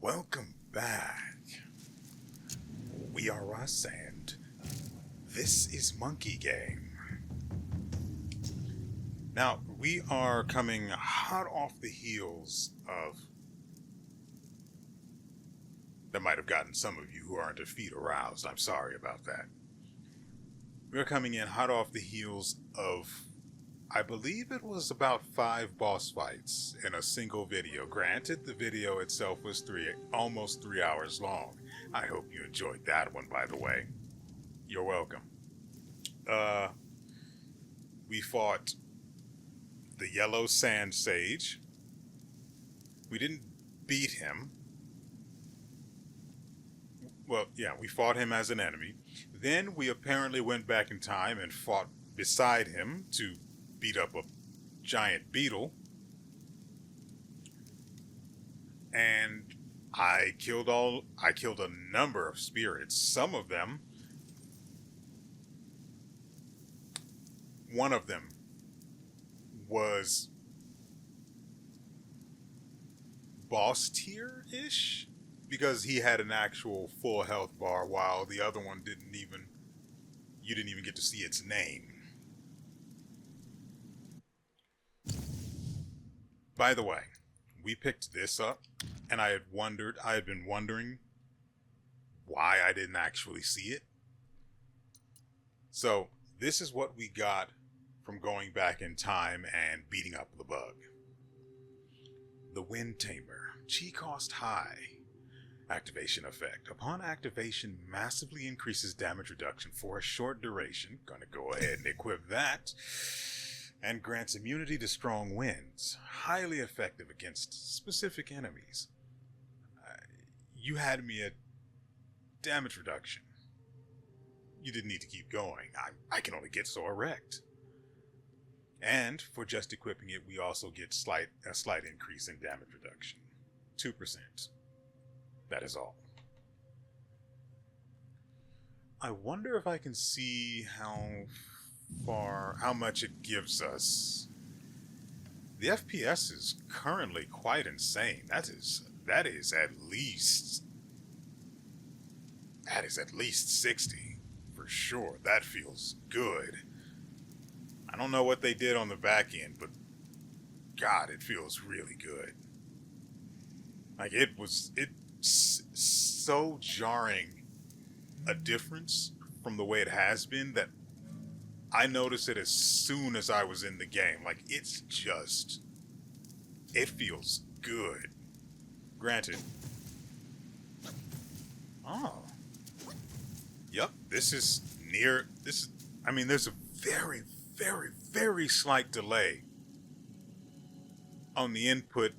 Welcome back. WeArEuS and this is Monkey Game. Now, we are coming hot off the heels of... That might have gotten some of you who aren't a feet aroused. I'm sorry about that. We're coming in hot off the heels of... I believe it was about 5 boss fights in a single video. Granted, the video itself was almost 3 hours long. I hope you enjoyed that one, by the way. You're welcome. We fought the Yellow Sand Sage. We didn't beat him. Well, yeah, we fought him as an enemy. Then we apparently went back in time and fought beside him to beat up a giant beetle. And I killed a number of spirits. Some of them, one of them was boss tier-ish, because he had an actual full health bar, while the other one you didn't even get to see its name. By the way, we picked this up, and I had been wondering why I didn't actually see it. So, this is what we got from going back in time and beating up the bug. The Wind Tamer. Chi cost high. Activation effect. Upon activation, massively increases damage reduction for a short duration. Gonna go ahead and equip that. And grants immunity to strong winds. Highly effective against specific enemies. You had me at damage reduction. You didn't need to keep going. I can only get so erect. And for just equipping it, we also get a slight increase in damage reduction. 2%. That is all. I wonder if I can see how much it gives us. The FPS is currently quite insane. That is at least 60 for sure. That feels good. I don't know what they did on the back end, but God, it feels really good. Like it's so jarring a difference from the way it has been that I noticed it as soon as I was in the game. Like, it feels good. Granted. Oh. Yep, there's a very, very, very slight delay on the input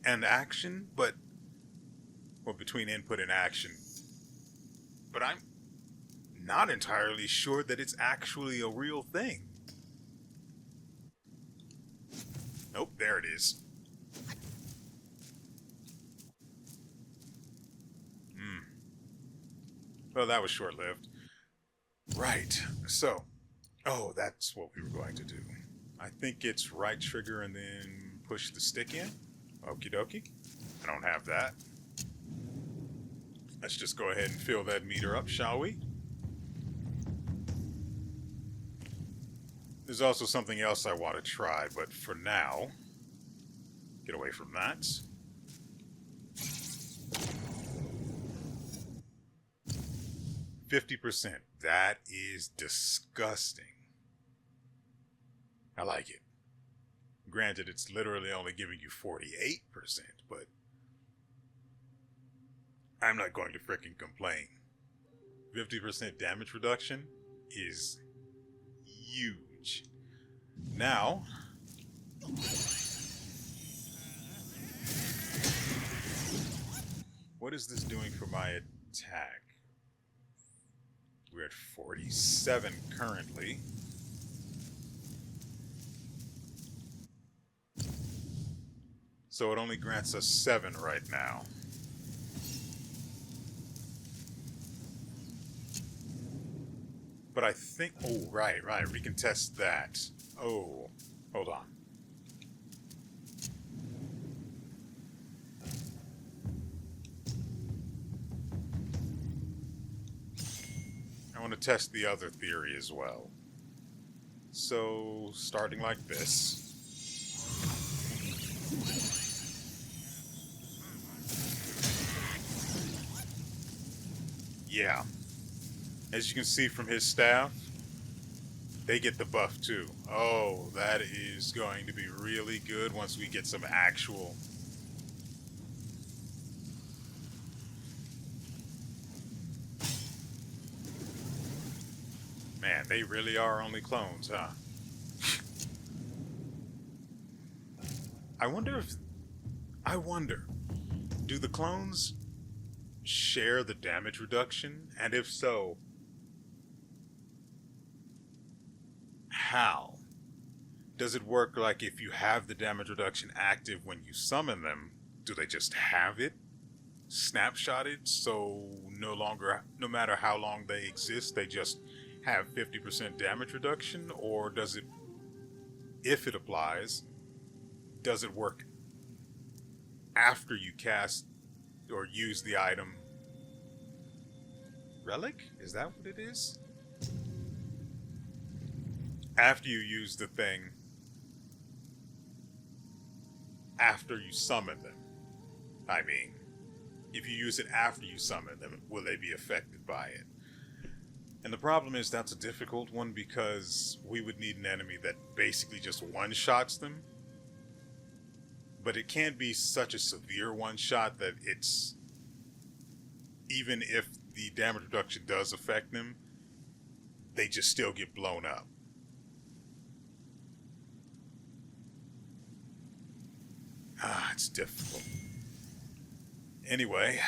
and action, between input and action. But I'm not entirely sure that it's actually a real thing. Nope, there it is. Well, that was short-lived. Right, so... Oh, that's what we were going to do. I think it's right trigger and then push the stick in. Okie dokie. I don't have that. Let's just go ahead and fill that meter up, shall we? There's also something else I want to try, but for now, get away from that. %. That is disgusting. I like it. Granted, it's literally only giving you 48%, but I'm not going to frickin' complain. 50% damage reduction is huge. Now, what is this doing for my attack? We're at 47 currently. So it only grants us 7 right now. But I think... Oh, right. We can test that. Oh, hold on. test the other theory as well. So, starting like this. Yeah. As you can see from his staff, they get the buff too. Oh, that is going to be really good once we get some actual... Man, they really are only clones, huh? I wonder, do the clones share the damage reduction? And if so, how? Does it work like if you have the damage reduction active when you summon them, do they just have it snapshotted, so no matter how long they exist, they just have 50% damage reduction? Or does it, if it applies, does it work after you cast or use the item? Relic? Is that what it is? After you use the thing, after you summon them. I mean, if you use it after you summon them, will they be affected by it? And the problem is that's a difficult one because we would need an enemy that basically just one-shots them. But it can't be such a severe one-shot that it's... even if the damage reduction does affect them, they just still get blown up. It's difficult. Anyway,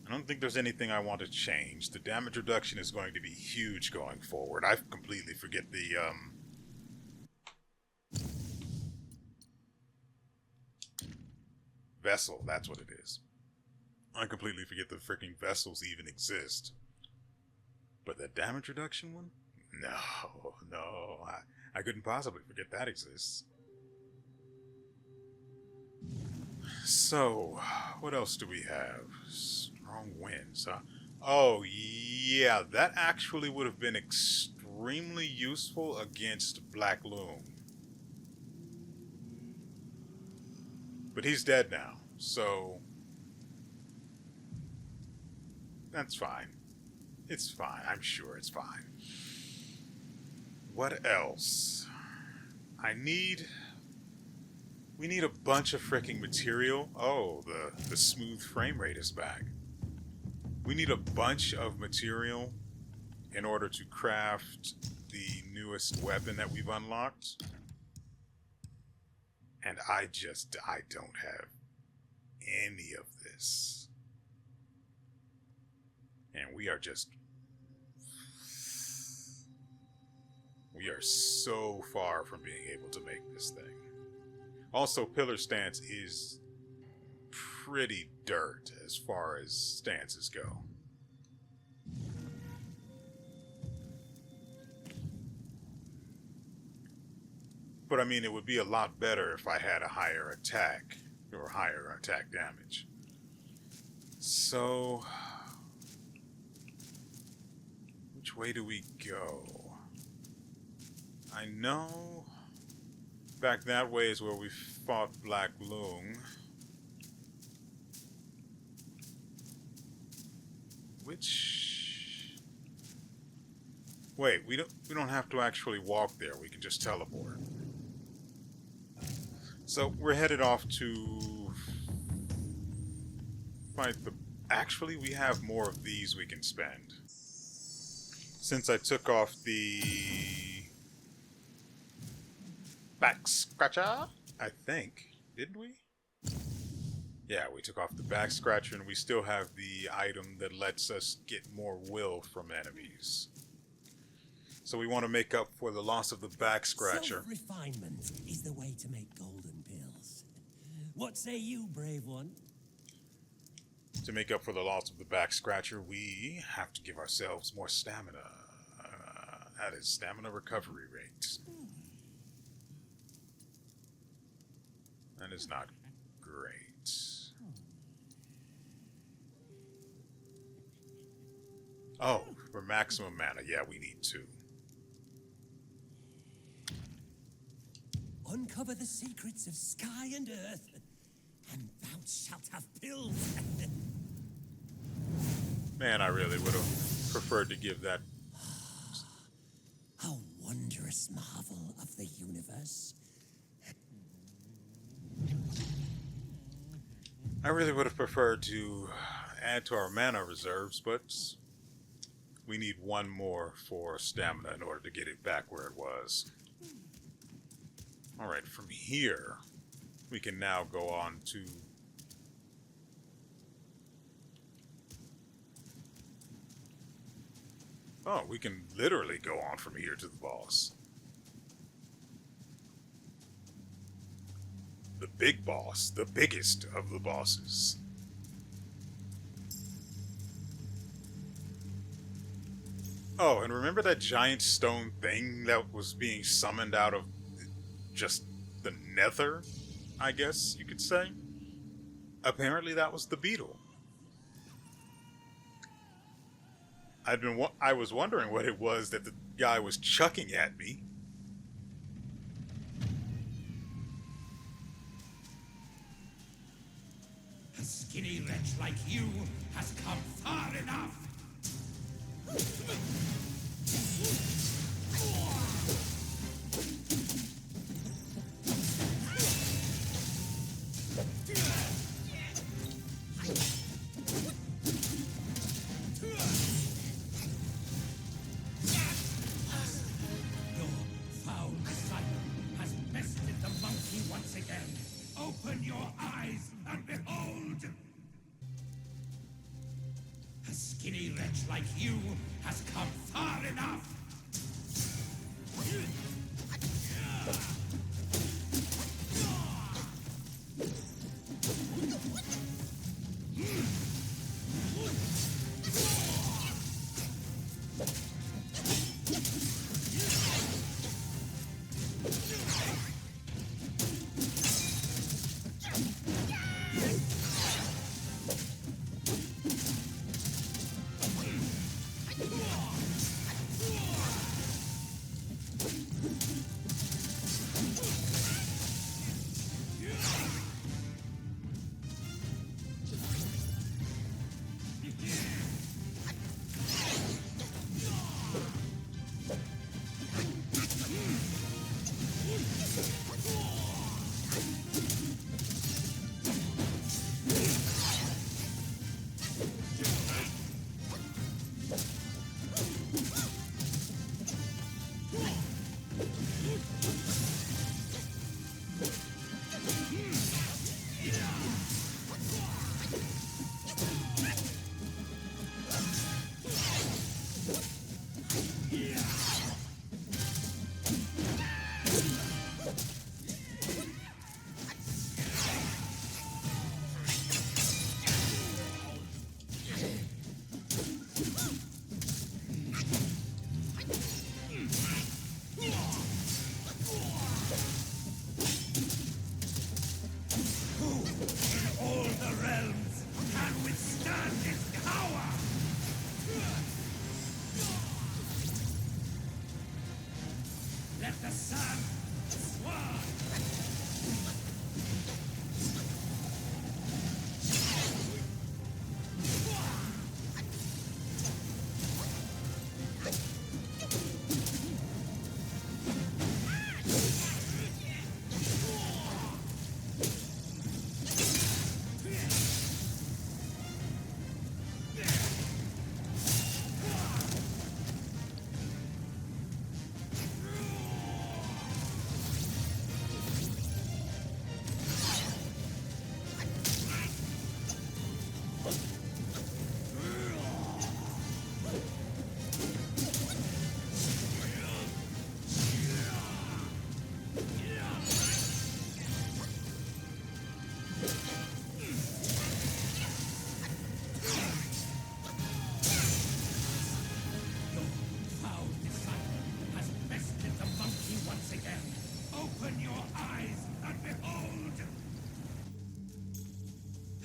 I don't think there's anything I want to change. The damage reduction is going to be huge going forward. I completely forget the, vessel, that's what it is. I completely forget the freaking vessels even exist. But the damage reduction one? No, I couldn't possibly forget that exists. So, what else do we have? Strong winds, huh? Oh, yeah, that actually would have been extremely useful against Black Loom. But he's dead now, so... that's fine. It's fine. I'm sure it's fine. What else? We need a bunch of freaking material. Oh, the smooth frame rate is back. We need a bunch of material in order to craft the newest weapon that we've unlocked. And I don't have any of this. And we are so far from being able to make this thing. Also, pillar stance is pretty dirt as far as stances go. But I mean, it would be a lot better if I had a higher attack or higher attack damage. So, which way do we go? I know back that way is where we fought Black Loom. Wait, we don't have to actually walk there. We can just teleport. So we're headed off to fight the... Actually, we have more of these we can spend. Since I took off the back scratcher, I think. Didn't we? Yeah, we took off the back scratcher, and we still have the item that lets us get more will from enemies. So we want to make up for the loss of the back scratcher. Self-refinement is the way to make golden pills. What say you, brave one? To make up for the loss of the back scratcher, we have to give ourselves more stamina. That is stamina recovery rate. That is not great. Oh, for maximum mana, yeah, we need 2. Uncover the secrets of sky and earth, and thou shalt have pills. Man, I really would have preferred to give that. A wondrous marvel of the universe. I really would have preferred to add to our mana reserves, but we need 1 more for stamina in order to get it back where it was. Alright, from here, we can now go on to... Oh, we can literally go on from here to the boss. The big boss, the biggest of the bosses. Oh, and remember that giant stone thing that was being summoned out of just the nether, I guess you could say? Apparently that was the beetle. I was wondering what it was that the guy was chucking at me. A skinny wretch like you has come far enough. Your foul disciple has bested the monkey once again. Open your eyes and behold! A skinny wretch like you has come far enough!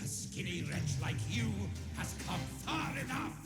Skinny wretch like you has come far enough.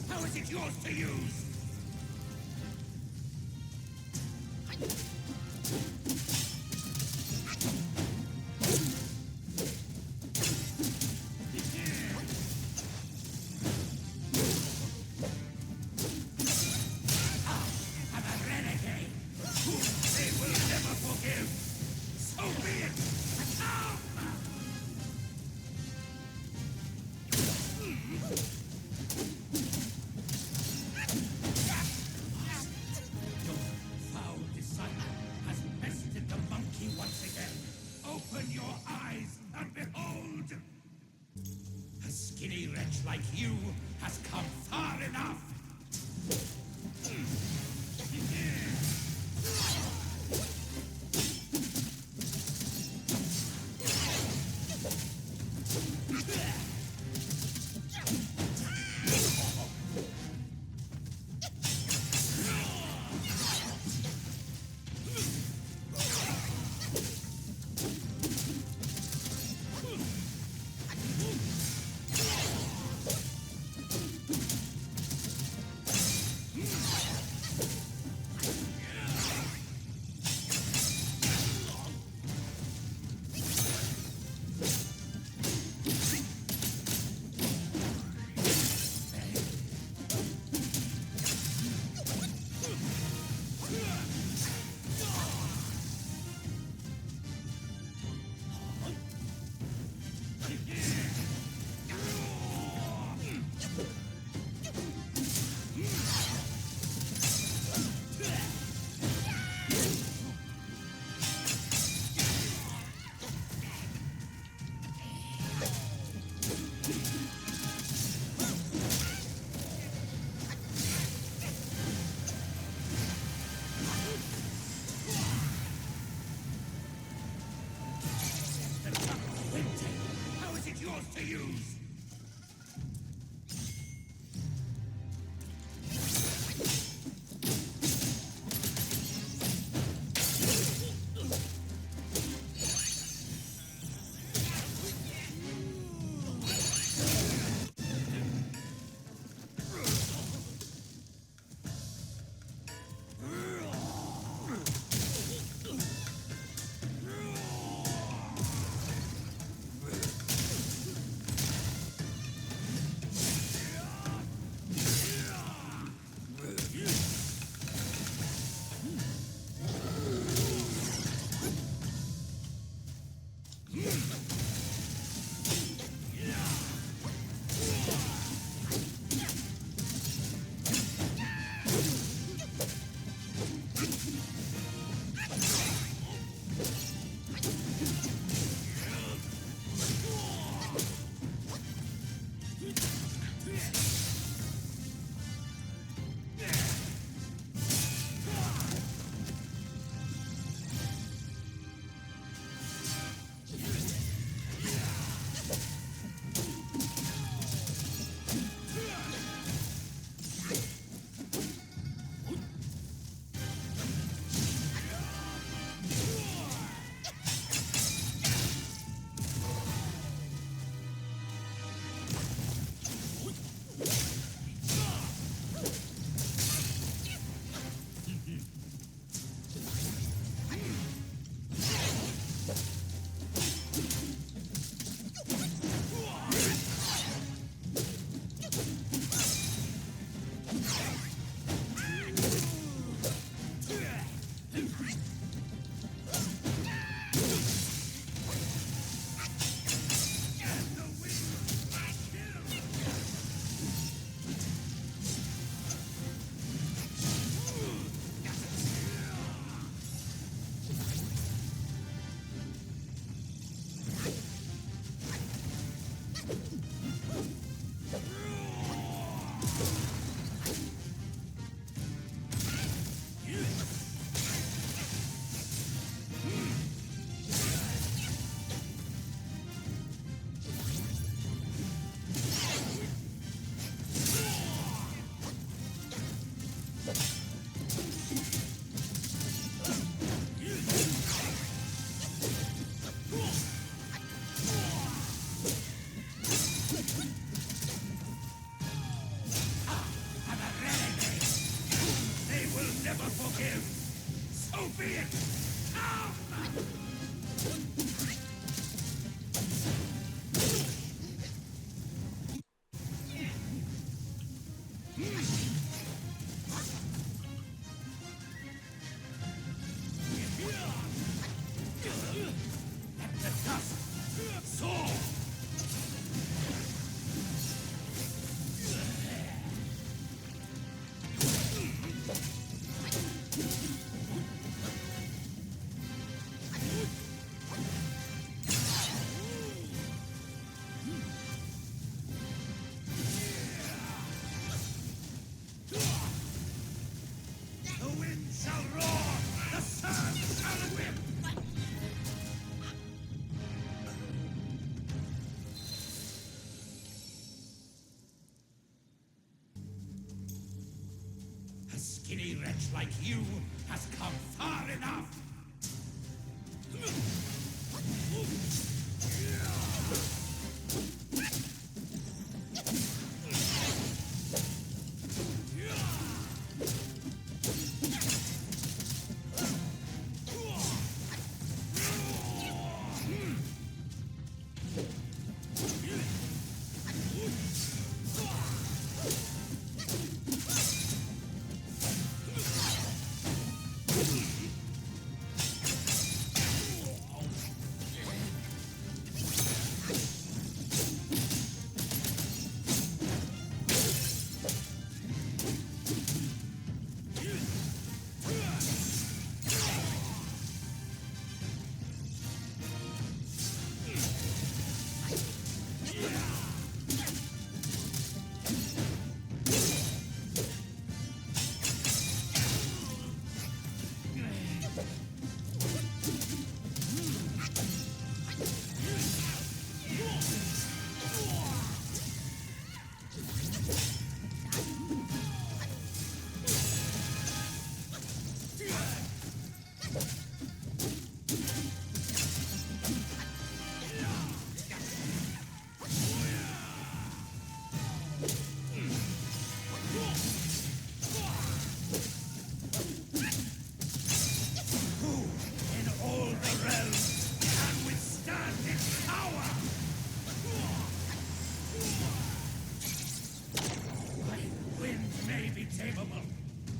How is it yours to use? I'm a renegade. Whom they will never forgive. So be it. Your foul disciple has bested the monkey once again. Open your eyes and behold! A skinny wretch like you has come far enough. How is it yours to use? be it! Come! Let the dust soar! The wind shall roar, the sun shall whip. A skinny wretch like you has come far enough.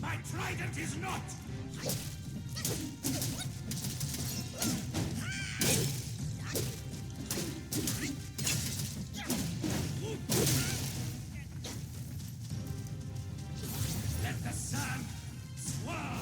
My trident is not! Let the sun swirl!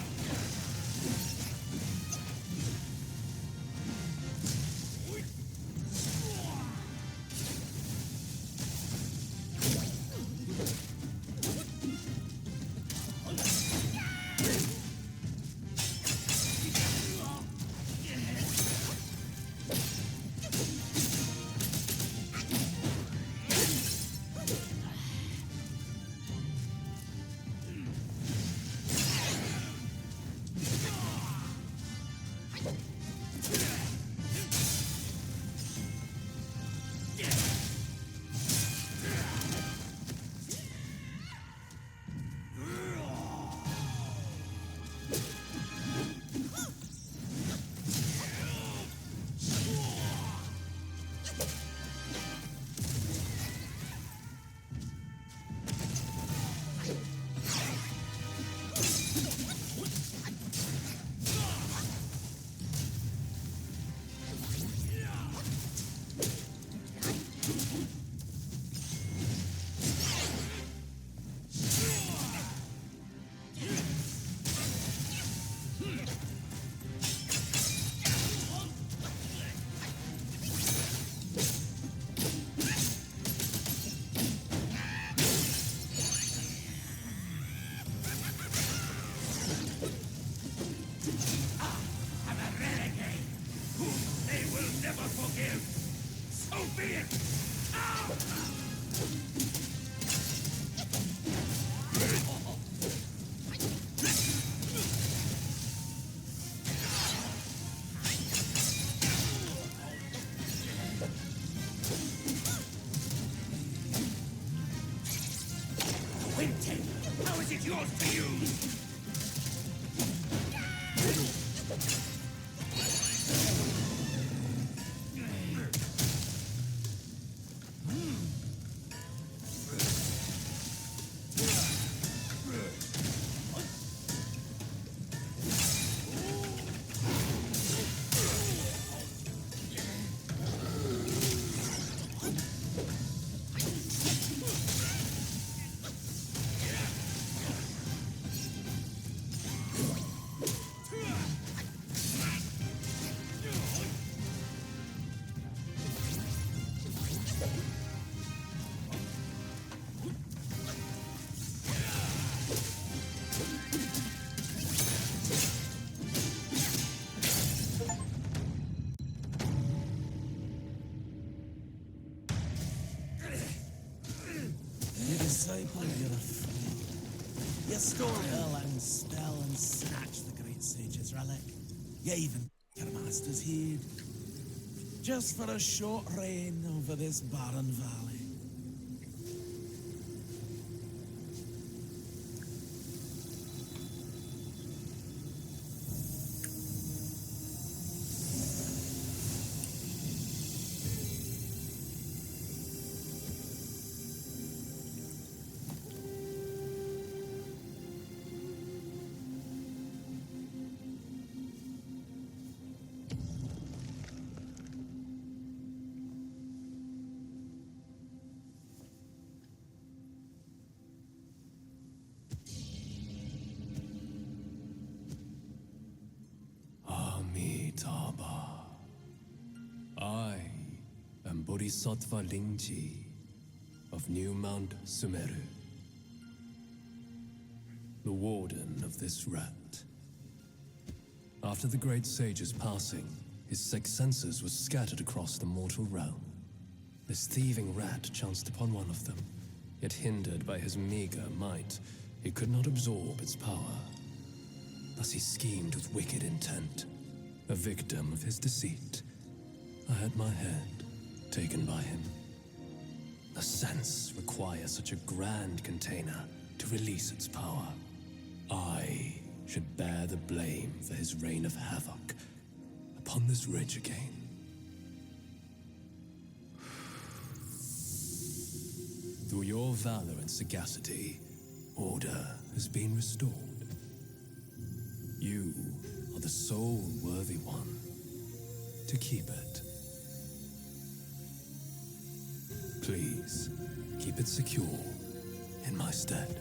How is it yours to use? disciple, you're a fool. You stole her and spell and snatched the great sage's relic. You even your master's heed. Just for a short reign over this barren valley. I am Bodhisattva Lingji of New Mount Sumeru, the warden of this rat. After the great sage's passing, his sixth senses was scattered across the mortal realm. This thieving rat chanced upon one of them, yet hindered by his meager might, he could not absorb its power. Thus he schemed with wicked intent. A victim of his deceit, I had my head taken by him. The sense requires such a grand container to release its power. I should bear the blame for his reign of havoc upon this ridge again. Through your valor and sagacity, order has been restored. You are the sole worthy one to keep it. Please, keep it secure in my stead.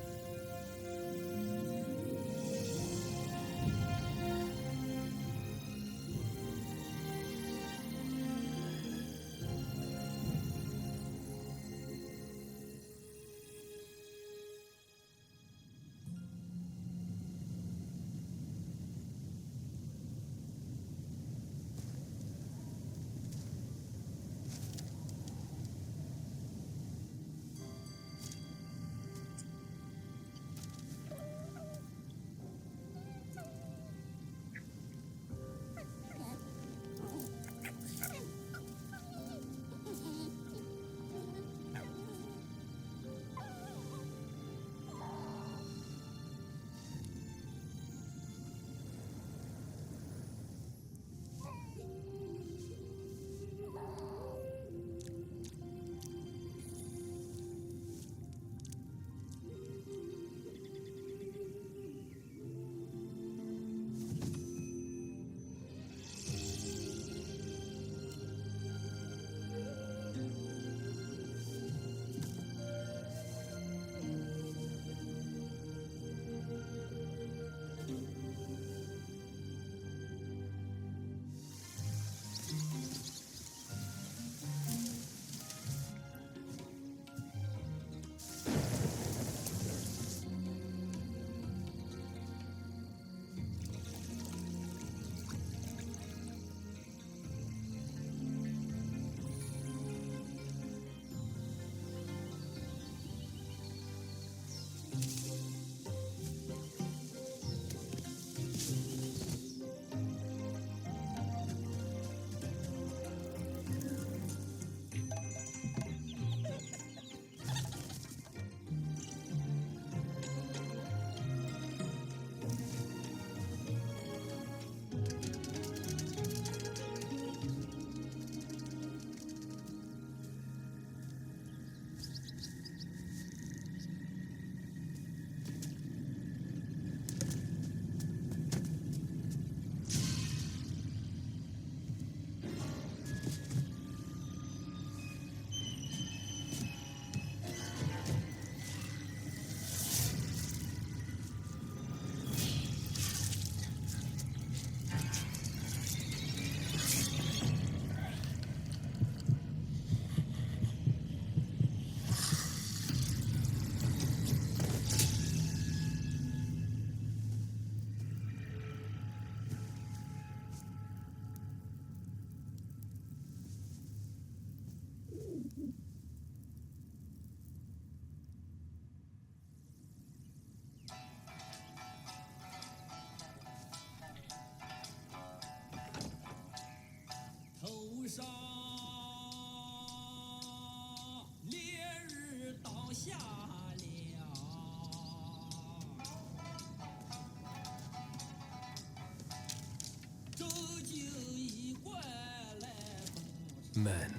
Men,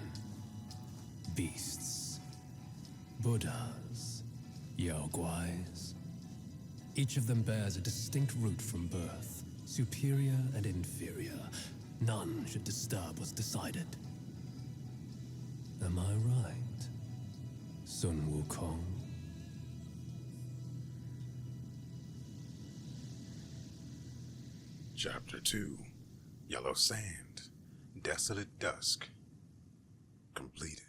beasts, Buddhas, Yaoguais. Each of them bears a distinct root from birth, superior and inferior. None should disturb what's decided. Am I right, Sun Wukong? Chapter 2, Yellow Sand, Desolate Dusk. Completed.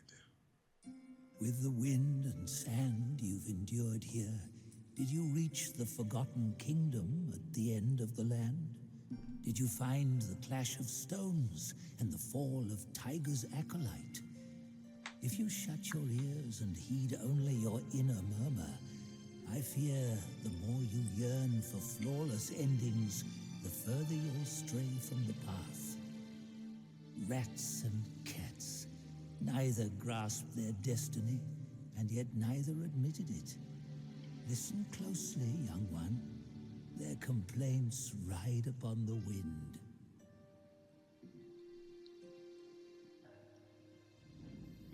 With the wind and sand you've endured here, did you reach the forgotten kingdom at the end of the land? Did you find the clash of stones and the fall of Tiger's acolyte? If you shut your ears and heed only your inner murmur, I fear the more you yearn for flawless endings, the further you'll stray from the path. Rats and cats, neither grasped their destiny, and yet neither admitted it. Listen closely, young one. Their complaints ride upon the wind.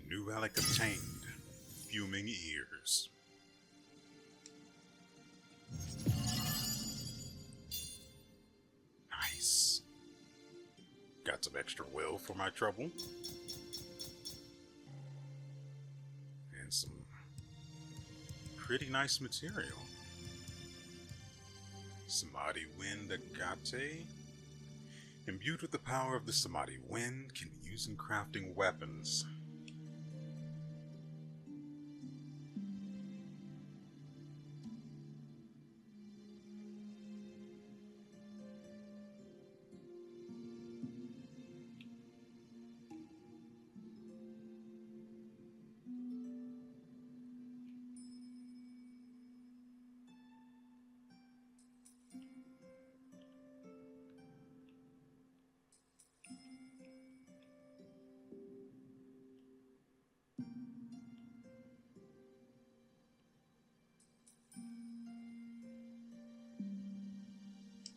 New relic obtained. Fuming ears. Nice. Got some extra will for my trouble. And some pretty nice material. Samadhi Wind Agate. Imbued with the power of the Samadhi Wind, can be used in crafting weapons.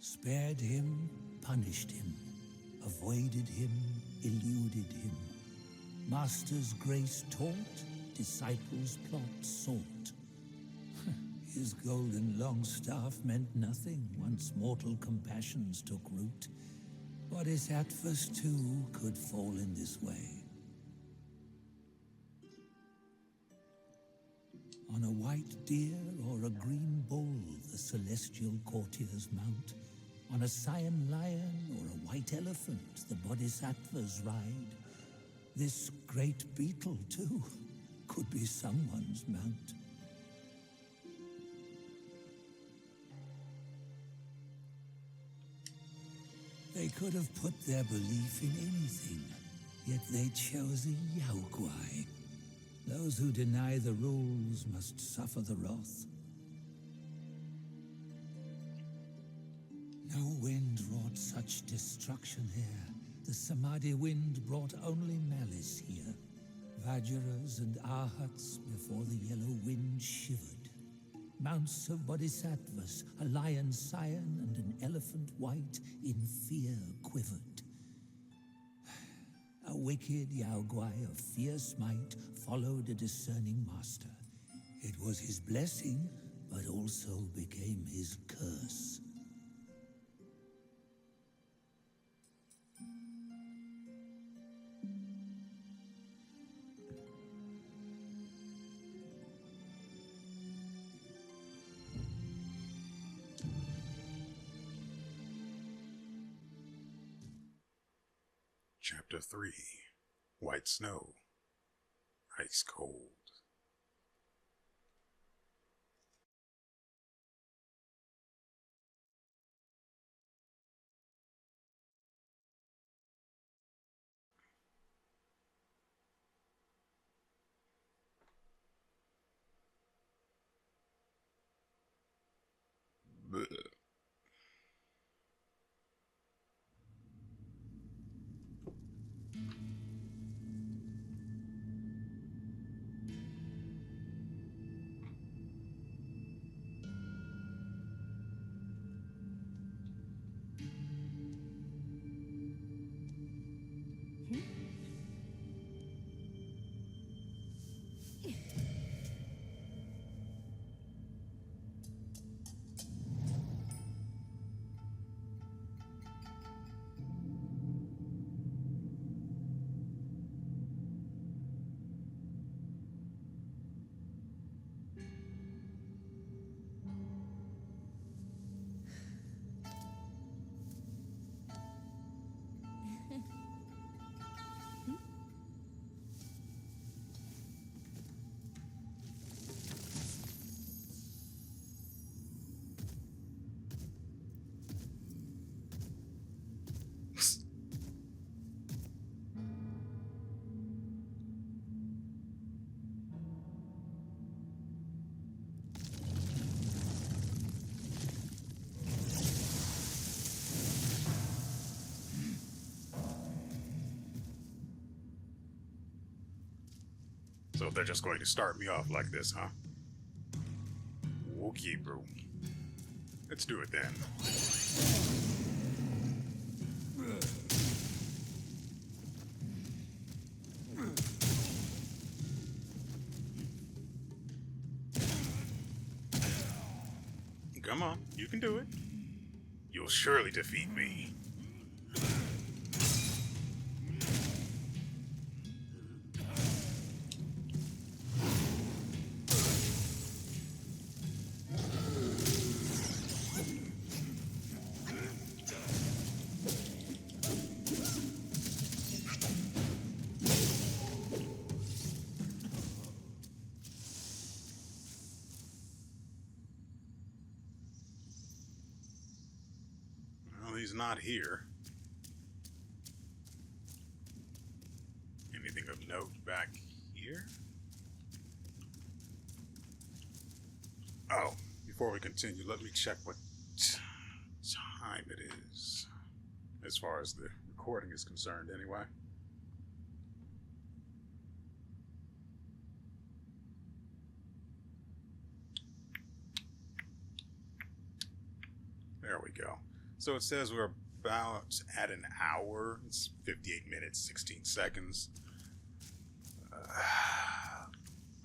Spared him, punished him, avoided him, eluded him. Master's grace taught, disciples' plot sought. His golden long staff meant nothing once mortal compassions took root. Bodhisattvas too could fall in this way. On a white deer or a green bull the celestial courtiers mount. On a cyan lion or a white elephant the bodhisattvas ride. This great beetle, too, could be someone's mount. They could have put their belief in anything, yet they chose a Yaoguai. Those who deny the rules must suffer the wrath. No wind wrought such destruction here. The Samadhi wind brought only malice here. Vajras and Arhats before the yellow wind shivered. Mounts of bodhisattvas, a lion cyan and an elephant white, in fear quivered. A wicked Yaoguai of fierce might followed a discerning master. It was his blessing, but also became his curse. Chapter 3, White Snow, Ice Cold. Blech. So they're just going to start me off like this, huh? Okay, bro. Let's do it then. Come on, you can do it. You'll surely defeat me. He's not here. Anything of note back here? Oh, before we continue, let me check what time it is. As far as the recording is concerned, anyway. There we go. So it says we're about at an hour. It's 58 minutes, 16 seconds.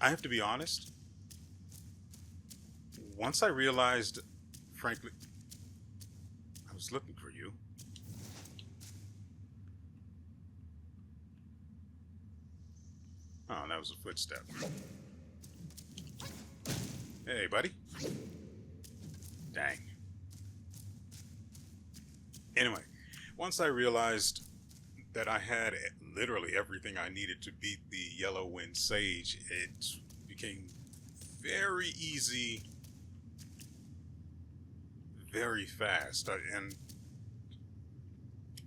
I have to be honest. Once I realized, frankly, I was looking for you. Oh, that was a footstep. Hey, buddy. Dang. Anyway, once I realized that I had literally everything I needed to beat the Yellow Wind Sage, it became very easy, very fast. And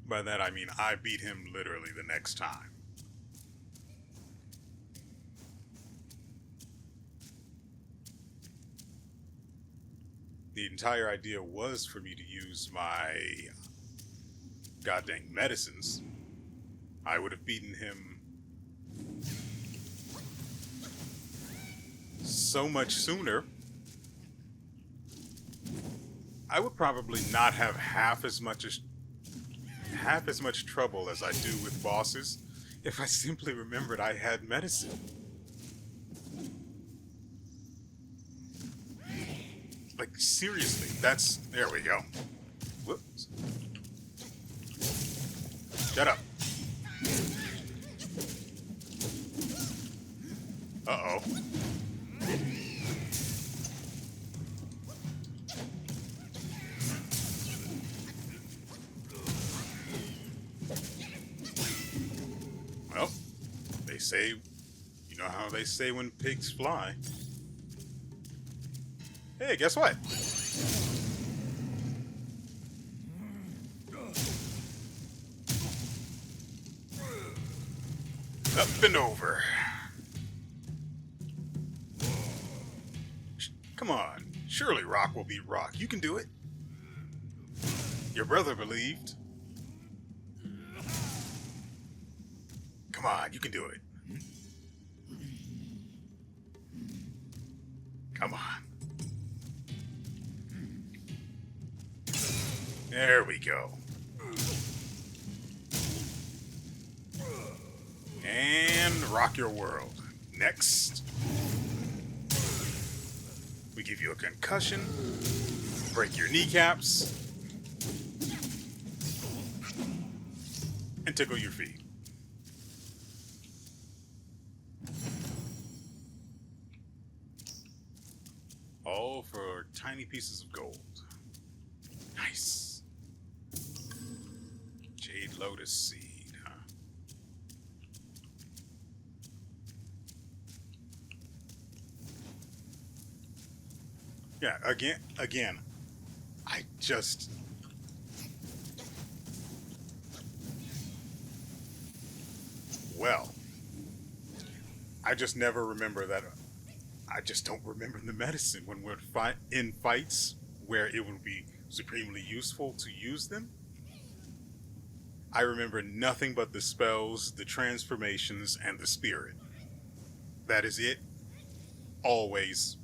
by that I mean I beat him literally the next time. The entire idea was for me to use my goddamn medicines. I would have beaten him so much sooner. I would probably not have half as much trouble as I do with bosses if I simply remembered I had medicine. Like, seriously, there we go. Whoops. Shut up. Uh-oh. Well, they say, you know how they say when pigs fly. Hey, guess what? Up and over. Come on. Surely rock will beat rock. You can do it. Your brother believed. Come on, you can do it. Come on. There we go. And rock your world. Next. We give you a concussion. Break your kneecaps. And tickle your feet. All for tiny pieces of gold. Nice. Jade Lotus Seed, huh? Yeah, again, I just... Well, I just never remember that. I just don't remember the medicine when we're in fights where it would be supremely useful to use them. I remember nothing but the spells, the transformations, and the spirit. That is it. Always.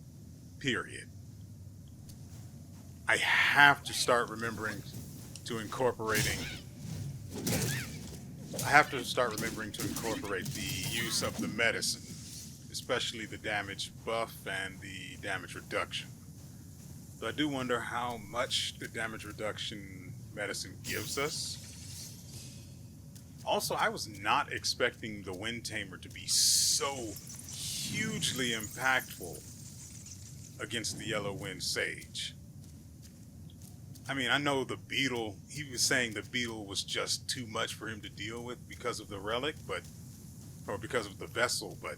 Period. I have to start remembering to incorporating... I have to start remembering to incorporate the use of the medicine, especially the damage buff and the damage reduction. So I do wonder how much the damage reduction medicine gives us. Also, I was not expecting the Wind Tamer to be so hugely impactful against the Yellow Wind Sage. I mean, I know the beetle, he was saying the beetle was just too much for him to deal with because of the relic, or because of the vessel, but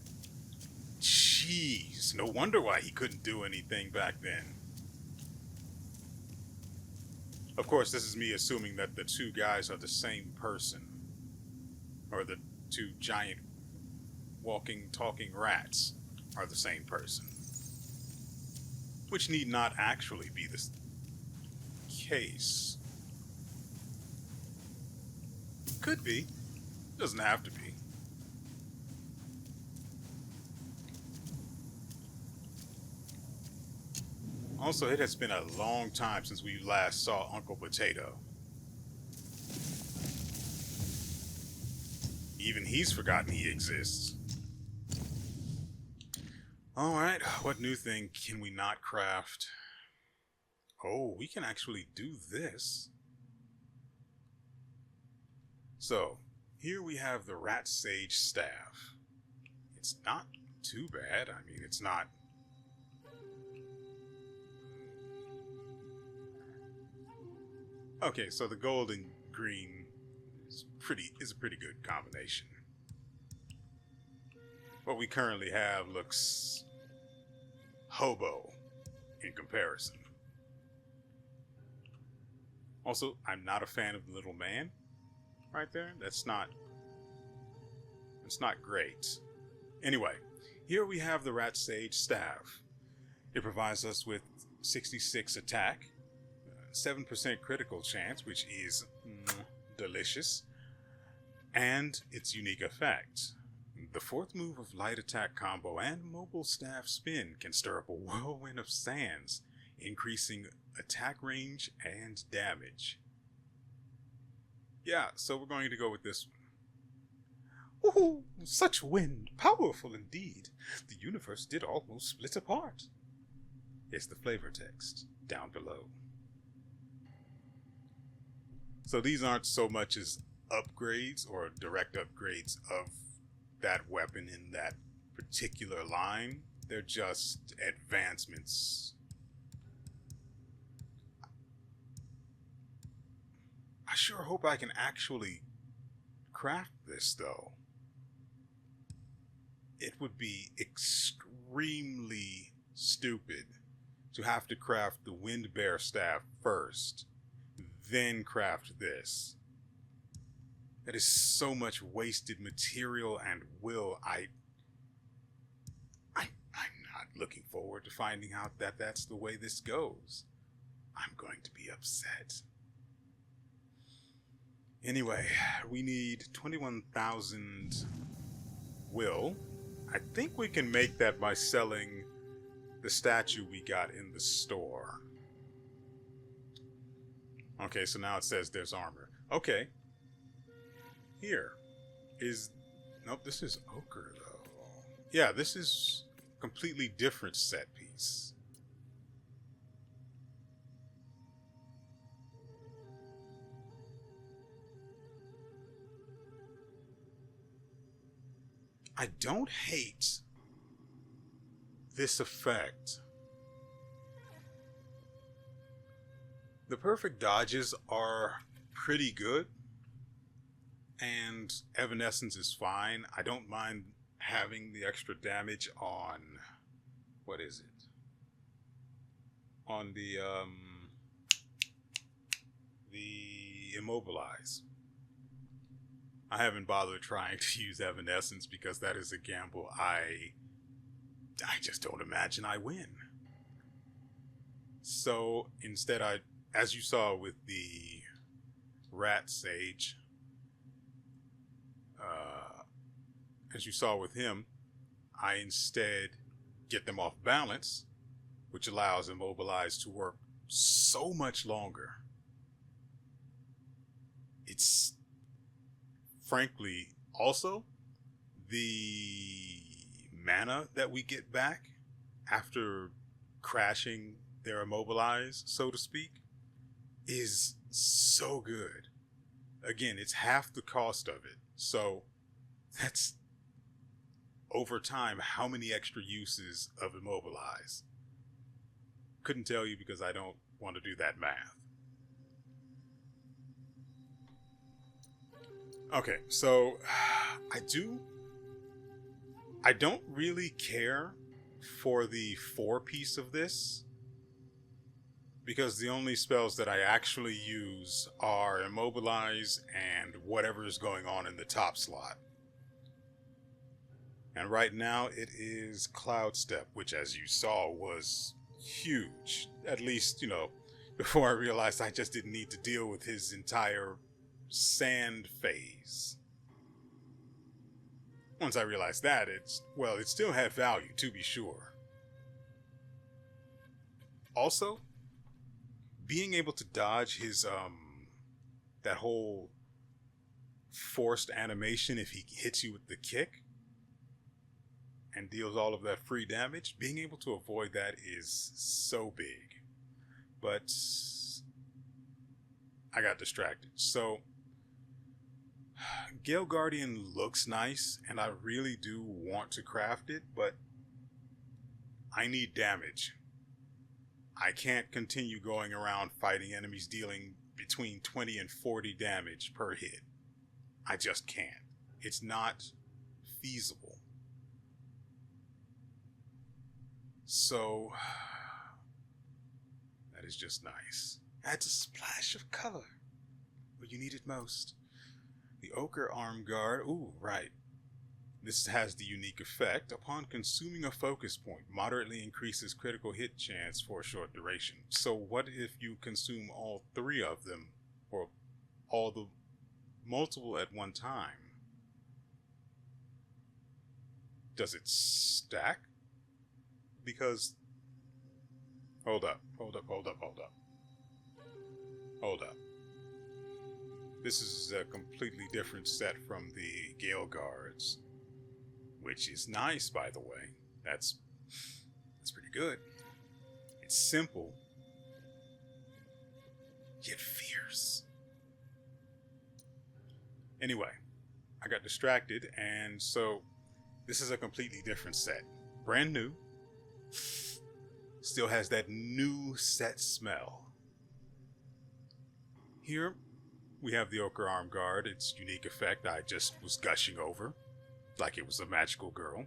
jeez, no wonder why he couldn't do anything back then. Of course, this is me assuming that the two guys are the same person, or the two giant walking, talking rats are the same person, which need not actually be the case. Could be. Doesn't have to be. Also, it has been a long time since we last saw Uncle Potato. Even he's forgotten he exists. Alright, what new thing can we not craft? Oh, we can actually do this. So, here we have the Rat Sage Staff. It's not too bad. I mean, it's not... Okay, so the gold and green is a pretty good combination. What we currently have looks hobo in comparison. Also, I'm not a fan of the little man right there. That's not great. Anyway, here we have the Rat Sage Staff. It provides us with 66 attack, 7% critical chance, which is delicious, and its unique effect. The fourth move of light attack combo and mobile staff spin can stir up a whirlwind of sands, increasing attack range and damage. Yeah, so we're going to go with this one. Ooh, such wind, powerful indeed. The universe did almost split apart. It's the flavor text down below. So these aren't so much as upgrades or direct upgrades of that weapon in that particular line. They're just advancements. I sure hope I can actually craft this, though. It would be extremely stupid to have to craft the Wind Bear Staff first, then craft this. That is so much wasted material and will. I'm not looking forward to finding out that that's the way this goes. I'm going to be upset. Anyway, we need 21,000 will. I think we can make that by selling the statue we got in the store. Okay, so now it says there's armor. Okay. Here is... Nope, this is ochre, though. Yeah, this is a completely different set piece. I don't hate this effect. The perfect dodges are pretty good, and Evanescence is fine. I don't mind having the extra damage on... What is it? On the Immobilize. I haven't bothered trying to use Evanescence because that is a gamble I just don't imagine I win. So instead as you saw with the Rat Sage, as you saw with him, I instead get them off balance, which allows Immobilize to work so much longer. It's frankly also the mana that we get back after crashing their Immobilize, so to speak, is so good. Again, it's half the cost of it. So that's over time how many extra uses of Immobilize. Couldn't tell you because I don't want to do that math. Okay, so I don't really care for the 4-piece of this, because the only spells that I actually use are Immobilize and whatever is going on in the top slot. And right now it is Cloud Step, which, as you saw, was huge. At least, before I realized I just didn't need to deal with his entire sand phase. Once I realized that, it still had value, to be sure. Also, being able to dodge his, that whole forced animation if he hits you with the kick and deals all of that free damage, being able to avoid that is so big. But I got distracted. So, Gale Guardian looks nice, and I really do want to craft it, but I need damage. I can't continue going around fighting enemies dealing between 20 and 40 damage per hit. I just can't. It's not feasible. So, that is just nice. Adds a splash of color where you need it most. The Ochre Arm Guard, ooh, right. This has the unique effect. Upon consuming a focus point, moderately increases critical hit chance for a short duration. So what if you consume all 3 of them, or all the multiple at one time? Does it stack? Because, hold up. This is a completely different set from the Gale Guards, which is nice, by the way. That's pretty good. It's simple, yet fierce. Anyway, I got distracted, and so this is a completely different set. Brand new. Still has that new set smell. Here, we have the Ochre Arm Guard, its unique effect I just was gushing over, like it was a magical girl.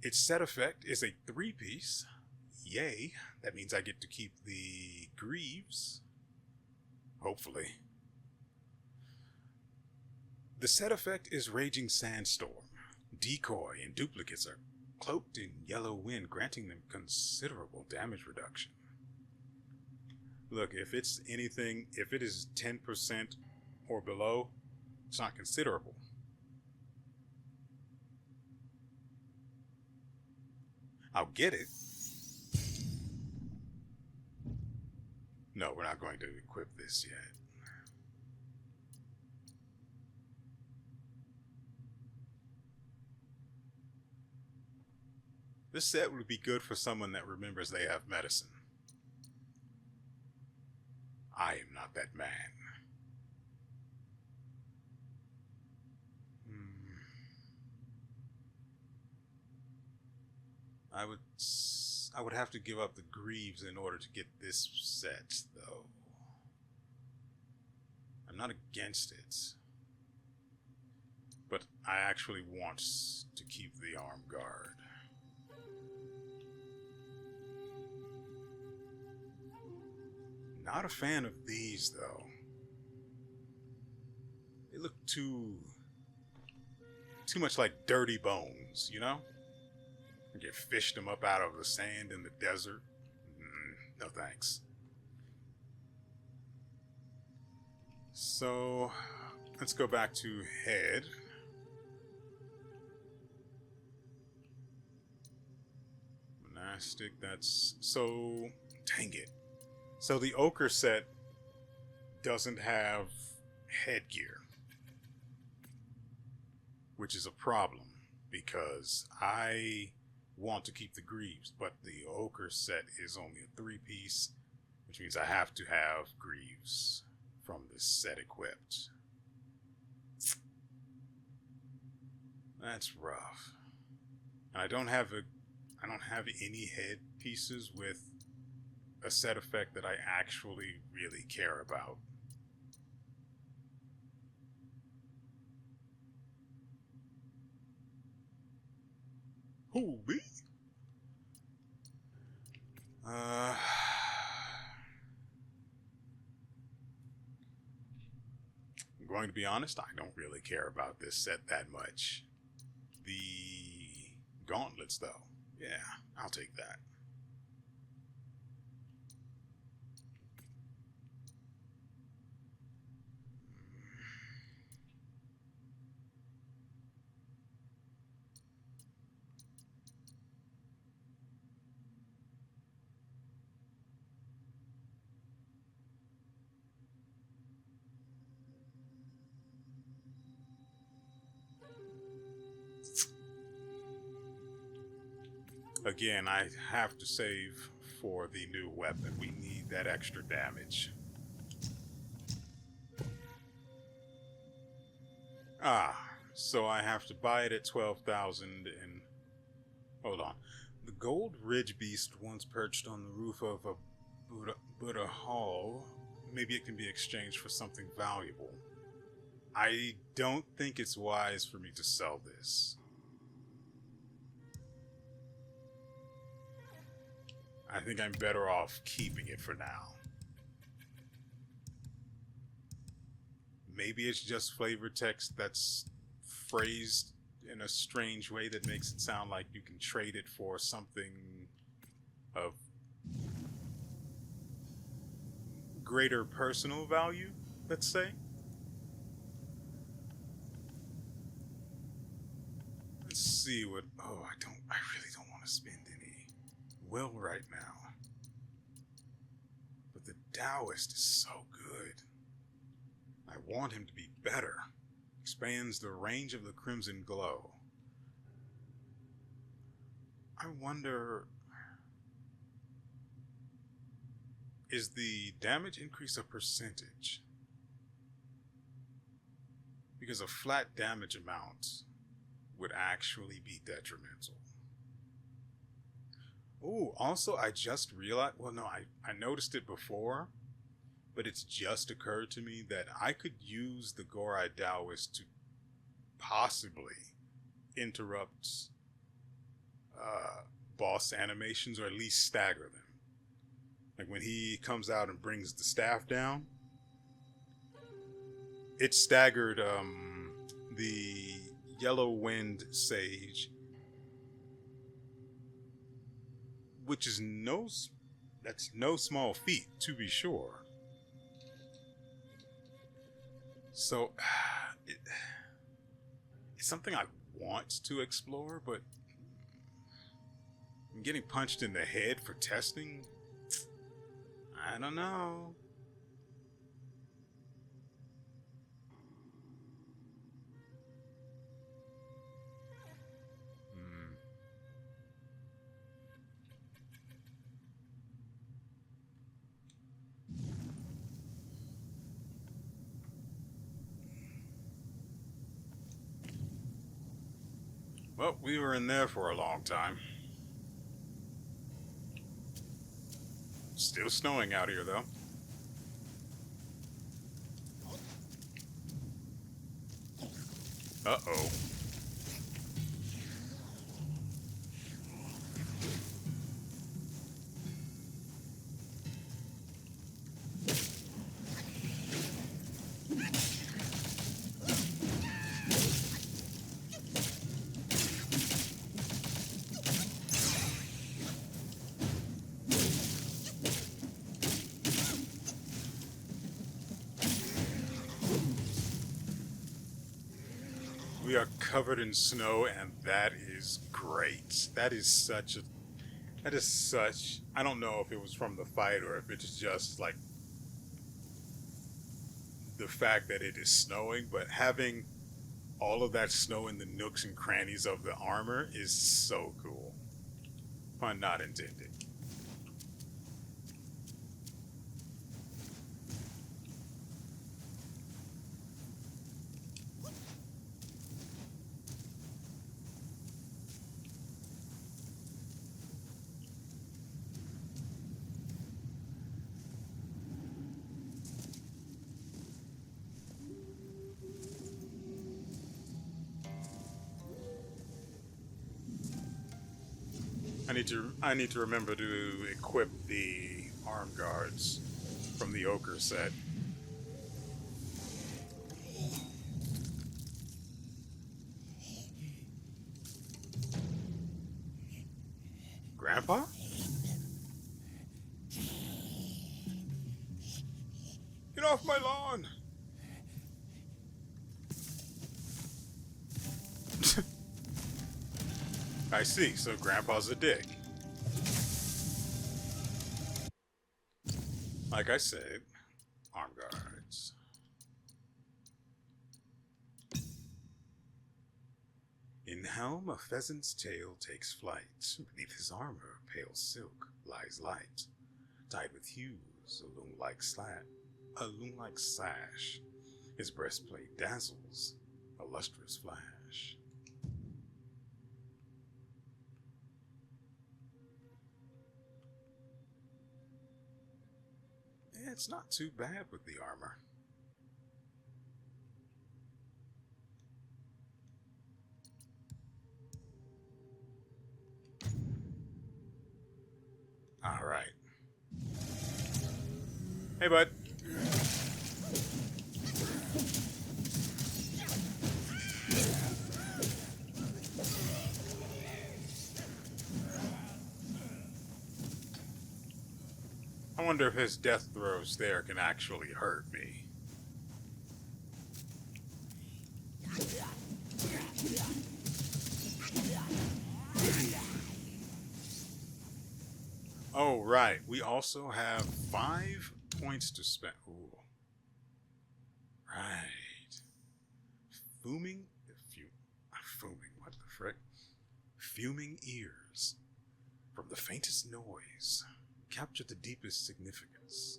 Its set effect is a 3-piece. Yay, that means I get to keep the greaves. Hopefully. The set effect is Raging Sandstorm. Decoy and duplicates are cloaked in yellow wind, granting them considerable damage reduction. Look, if it's anything, if it is 10% or below, it's not considerable. I'll get it. No, we're not going to equip this yet. This set would be good for someone that remembers they have medicine. I am not that man. I would have to give up the greaves in order to get this set, though. I'm not against it, but I actually want to keep the arm guard. Not a fan of these, though. They look too much like dirty bones, you know? Like you fished them up out of the sand in the desert. No thanks. So, let's go back to head. plastic. That's so... Dang it. So the ochre set doesn't have headgear, which is a problem because I want to keep the greaves, but the ochre set is only a 3-piece, which means I have to have greaves from this set equipped. That's rough. And I don't have any head pieces with a set effect that I actually really care about. Who, me? I'm going to be honest, I don't really care about this set that much. The gauntlets, though. Yeah, I'll take that. Again, I have to save for the new weapon. We need that extra damage. So I have to buy it at 12,000 and... Hold on. The gold ridge beast once perched on the roof of a Buddha hall. Maybe it can be exchanged for something valuable. I don't think it's wise for me to sell this. I think I'm better off keeping it for now. Maybe it's just flavor text that's phrased in a strange way that makes it sound like you can trade it for something of greater personal value, let's say. Let's see what... Oh, I really don't want to spend any will right now. But the Taoist is so good. I want him to be better. Expands the range of the crimson glow. I wonder... Is the damage increase a percentage? Because a flat damage amount would actually be detrimental. Oh, also I just realized, well no, I noticed it before, but it's just occurred to me that I could use the Gorai Taoist to possibly interrupt boss animations, or at least stagger them. Like when he comes out and brings the staff down, it staggered the Yellow Wind Sage, which is that's no small feat, to be sure. So it's something I want to explore, but getting punched in the head for testing, I don't know. Well, we were in there for a long time. Still snowing out here, though. Uh-oh. We are covered in snow, and that is great. That is That is such... I don't know if it was from the fight or if it's just like the fact that it is snowing, but having all of that snow in the nooks and crannies of the armor is so cool. Pun not intended. I need to remember to equip the arm guards from the ochre set. Grandpa? Get off my lawn! I see, so Grandpa's a dick. Like I said, arm guards. In helm, a pheasant's tail takes flight. Beneath his armor, pale silk lies light, dyed with hues, a loom-like sash. His breastplate dazzles, a lustrous flash. It's not too bad with the armor. All right. Hey, bud. I wonder if his death throws there can actually hurt me. Oh, right. We also have 5 points to spend. Ooh. Right. Fuming, what the frick? Fuming ears. From the faintest noise, capture the deepest significance.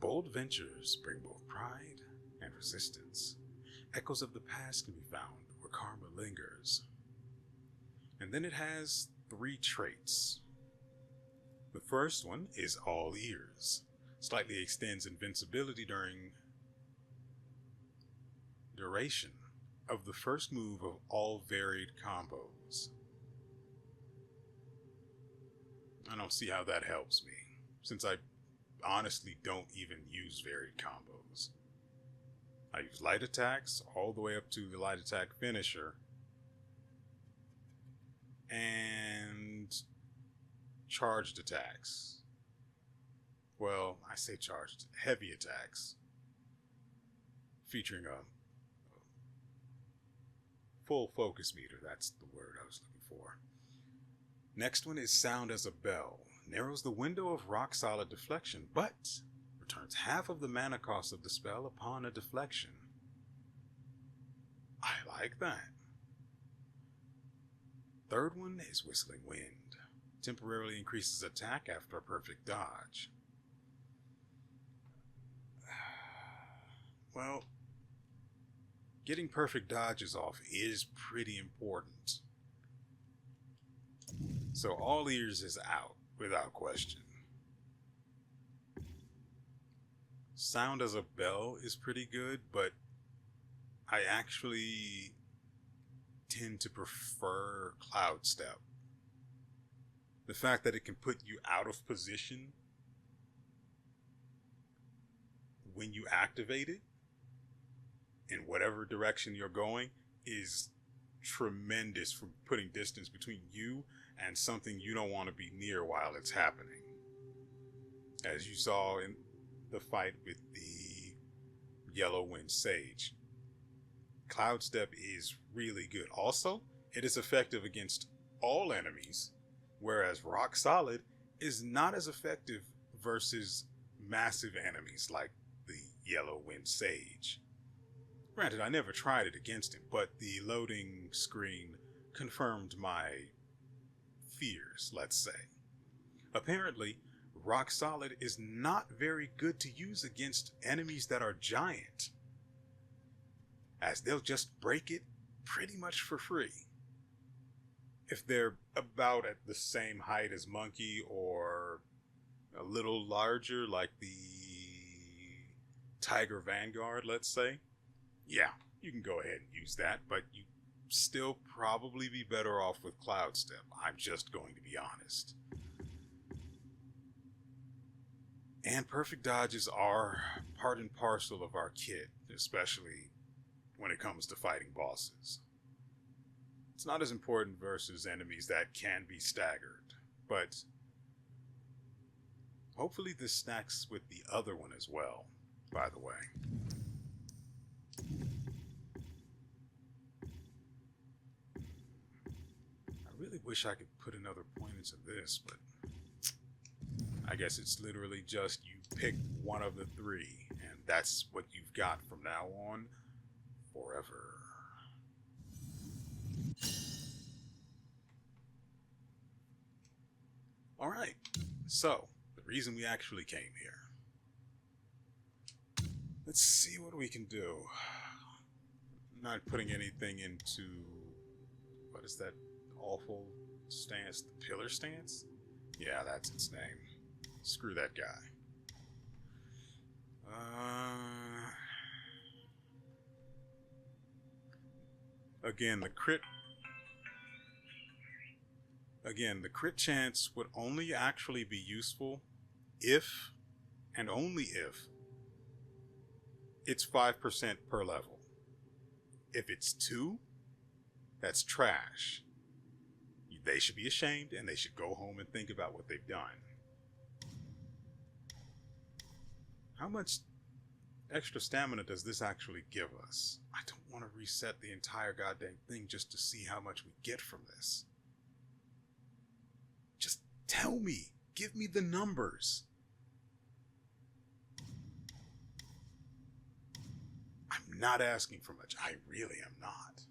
Bold ventures bring both pride and resistance. Echoes of the past can be found where karma lingers. And then it has 3 traits. The first one is all ears. Slightly extends invincibility during duration of the first move of all varied combos. I don't see how that helps me, since I honestly don't even use varied combos. I use light attacks all the way up to the light attack finisher, and charged attacks. Well, I say charged, heavy attacks, featuring a full focus meter. That's the word I was looking for. Next one is sound as a bell. Narrows the window of rock solid deflection, but returns half of the mana cost of the spell upon a deflection. I like that. Third one is whistling wind. Temporarily increases attack after a perfect dodge. Well, getting perfect dodges off is pretty important. So all ears is out, without question. Sound as a bell is pretty good, but I actually tend to prefer Cloud Step. The fact that it can put you out of position when you activate it in whatever direction you're going is tremendous for putting distance between you and something you don't want to be near while it's happening. As you saw in the fight with the Yellow Wind Sage. Cloud Step is really good. Also, it is effective against all enemies, whereas rock solid is not as effective versus massive enemies like the yellow wind sage. Granted, I never tried it against him, but the loading screen confirmed my fears, let's say. Apparently, rock solid is not very good to use against enemies that are giant, as they'll just break it pretty much for free. If they're about at the same height as Monkey or a little larger like the Tiger Vanguard, let's say, yeah, you can go ahead and use that, but you still probably be better off with Cloud Step. I'm just going to be honest. And perfect dodges are part and parcel of our kit, especially when it comes to fighting bosses. It's not as important versus enemies that can be staggered, but hopefully this stacks with the other one as well, by the way. I really wish I could put another point into this, but I guess it's literally just you pick one of the three, and that's what you've got from now on forever. Alright, so the reason we actually came here. Let's see what we can do. I'm not putting anything into, what is that awful stance? The pillar stance? Yeah, that's its name. Screw that guy. Again, the crit chance would only actually be useful if, and only if, it's 5% per level. If it's 2, that's trash. They should be ashamed and they should go home and think about what they've done. How much extra stamina does this actually give us? I don't want to reset the entire goddamn thing just to see how much we get from this. Just tell me. Give me the numbers. I'm not asking for much. I really am not.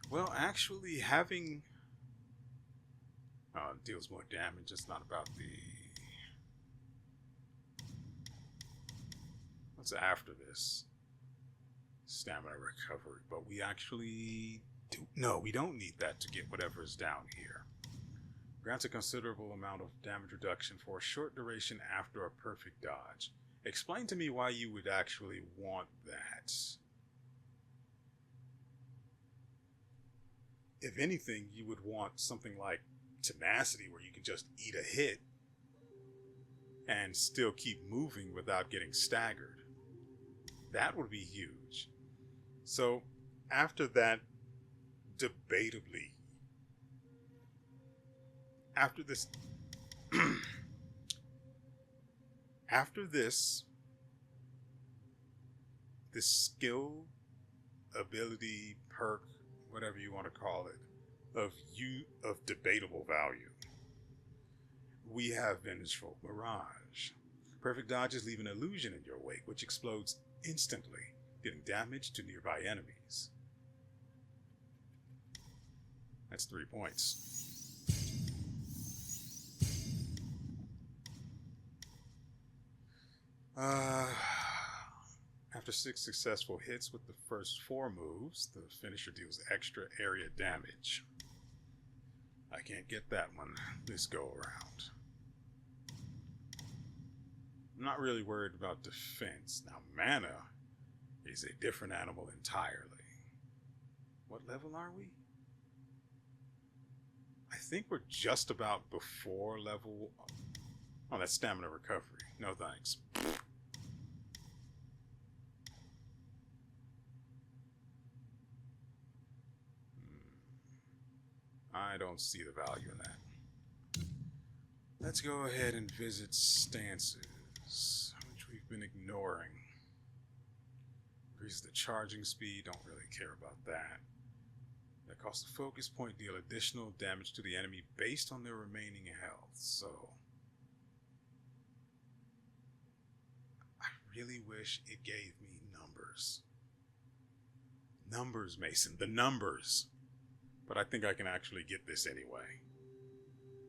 Well, actually, having deals more damage. It's not about the what's after this stamina recovery, but we actually do. No, we don't need that to get whatever is down here. Grants a considerable amount of damage reduction for a short duration after a perfect dodge. Explain to me why you would actually want that. If anything, you would want something like tenacity where you can just eat a hit and still keep moving without getting staggered. That would be huge. So after that, debatably, after this this skill, ability, perk, whatever you want to call it, of debatable value, we have Vengeful Mirage. Perfect dodges leave an illusion in your wake, which explodes instantly, dealing damage to nearby enemies. That's 3 points. After 6 successful hits with the first 4 moves, the finisher deals extra area damage. I can't get that one this go around. I'm not really worried about defense. Now, mana is a different animal entirely. What level are we? I think we're just about before level... Oh, that's stamina recovery. No thanks. I don't see the value in that. Let's go ahead and visit stances, which we've been ignoring. Increases the charging speed, don't really care about that. That costs a focus point, deal additional damage to the enemy based on their remaining health, so... I really wish it gave me numbers. Numbers, Mason, the numbers! But I think I can actually get this anyway.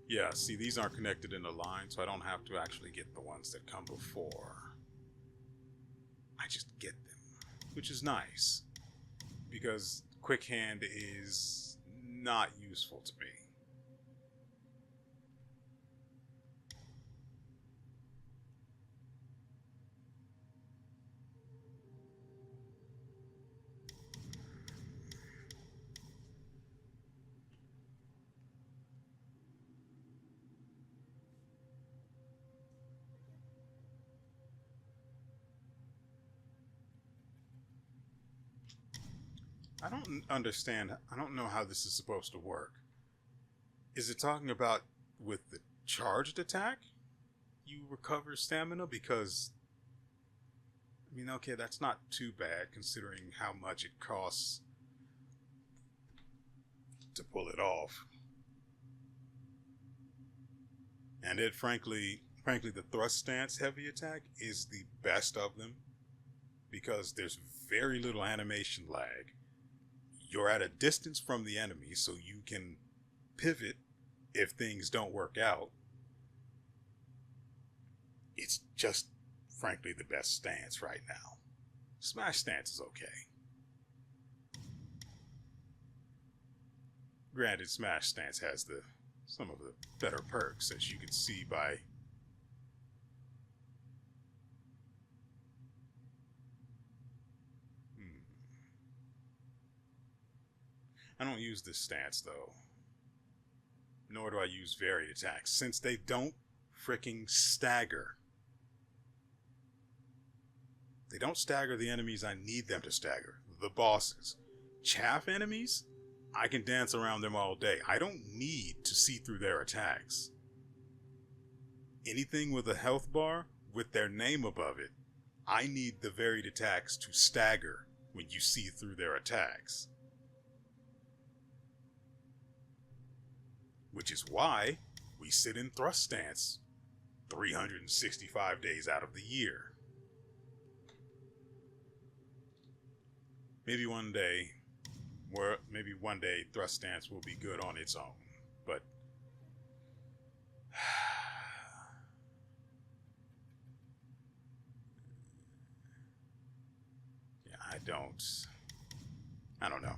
Yeah, see, these aren't connected in a line, so I don't have to actually get the ones that come before. I just get them, which is nice, because Quick Hand is not useful to me. I don't understand. I don't know how this is supposed to work. Is it talking about with the charged attack you recover stamina? Because, I mean, okay, that's not too bad considering how much it costs to pull it off. And it, frankly, the thrust stance heavy attack is the best of them because there's very little animation lag. You're at a distance from the enemy, so you can pivot if things don't work out. It's just, frankly, the best stance right now. Smash stance is okay. Granted, Smash stance has some of the better perks, as you can see by... I don't use this stance, though. Nor do I use varied attacks, since they don't fricking stagger. They don't stagger the enemies I need them to stagger. The bosses. Chaff enemies? I can dance around them all day. I don't need to see through their attacks. Anything with a health bar with their name above it, I need the varied attacks to stagger when you see through their attacks. Which is why we sit in thrust stance 365 days out of the year. Maybe one day thrust stance will be good on its own, but yeah, I don't know.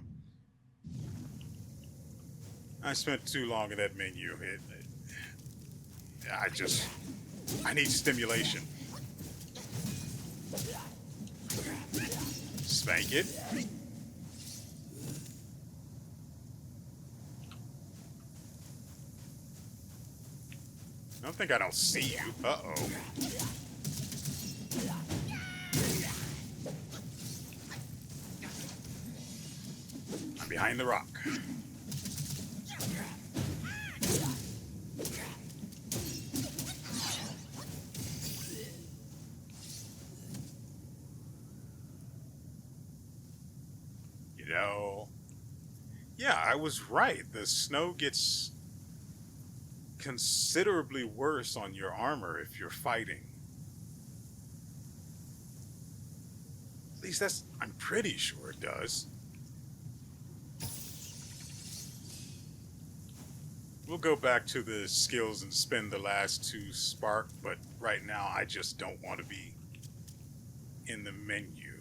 I spent too long in that menu. I need stimulation. Spank it. I don't see you. Uh-oh. I'm behind the rock. Yeah, I was right. The snow gets considerably worse on your armor if you're fighting. At least I'm pretty sure it does. We'll go back to the skills and spend the last 2 spark, but right now I just don't want to be in the menu.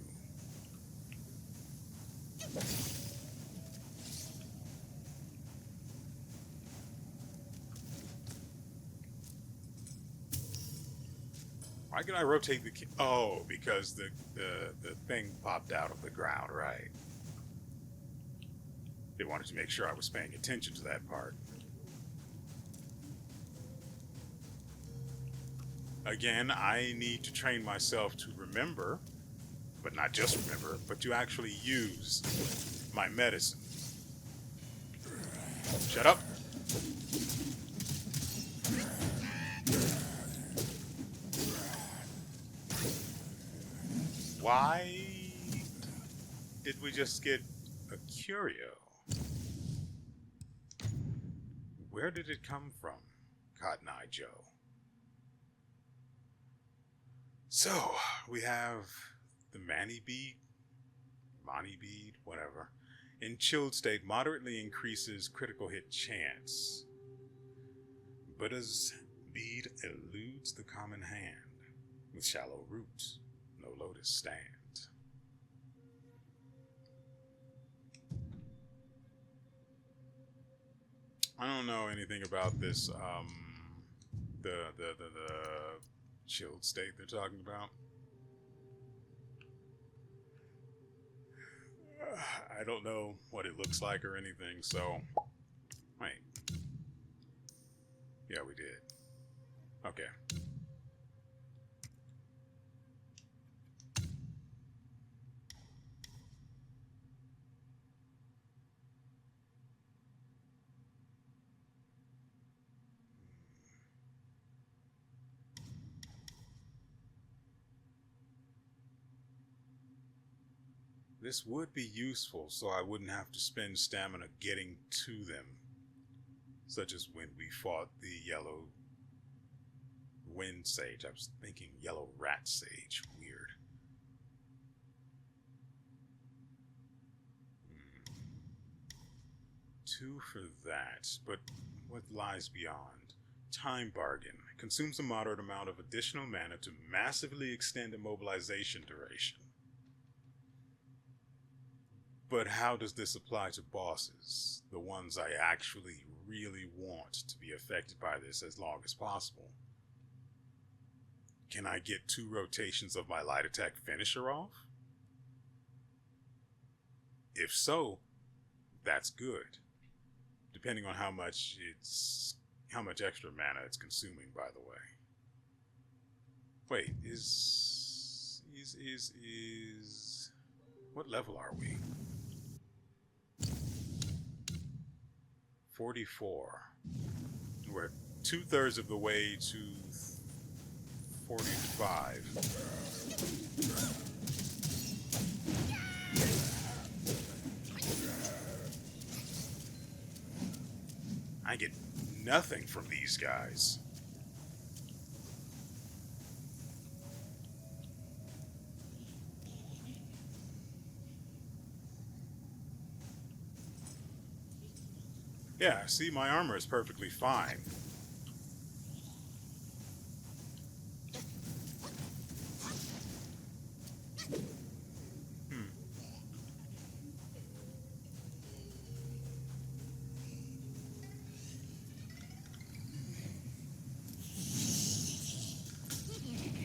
Why can I rotate the... Oh, because the thing popped out of the ground, right. They wanted to make sure I was paying attention to that part. Again, I need to train myself to remember, but not just remember, but to actually use my medicine. Shut up. Why did we just get a curio? Where did it come from, Cotton Eye Joe? So, we have the Mani bead, whatever. In chilled state, moderately increases critical hit chance. Buddha's bead eludes the common hand. With shallow roots, no lotus stands. I don't know anything about this, the chilled state they're talking about. I don't know what it looks like or anything, so... Wait. Yeah, we did. Okay. This would be useful, so I wouldn't have to spend stamina getting to them. Such as when we fought the yellow wind sage. I was thinking yellow rat sage. Weird. Two for that, but what lies beyond? Time bargain. Consumes a moderate amount of additional mana to massively extend immobilization duration. But how does this apply to bosses? The ones I actually really want to be affected by this as long as possible. Can I get 2 rotations of my light attack finisher off? If so, that's good. Depending on how much extra mana it's consuming, by the way. Wait, what level are we? 44. We're 2/3 of the way to 45. I get nothing from these guys. Yeah, see, my armor is perfectly fine.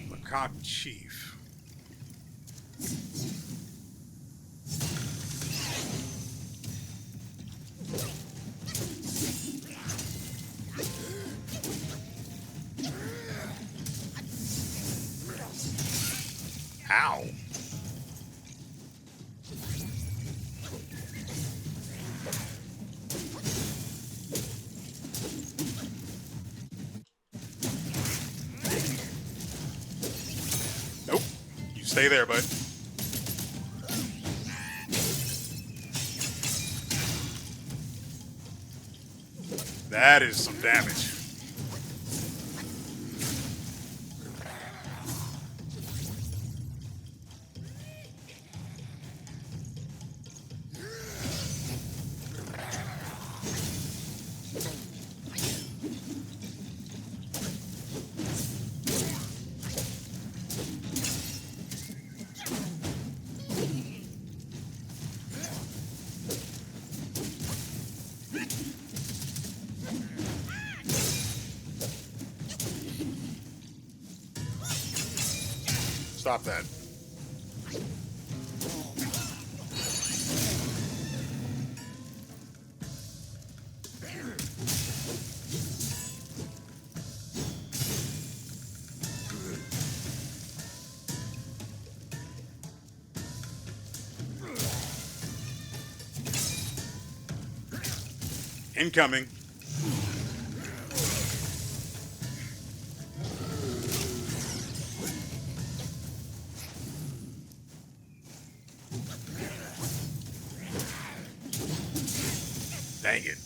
Macaque Chief. Ow. Nope. You stay there, bud. That is some damage. Stop that. Incoming. Dang it.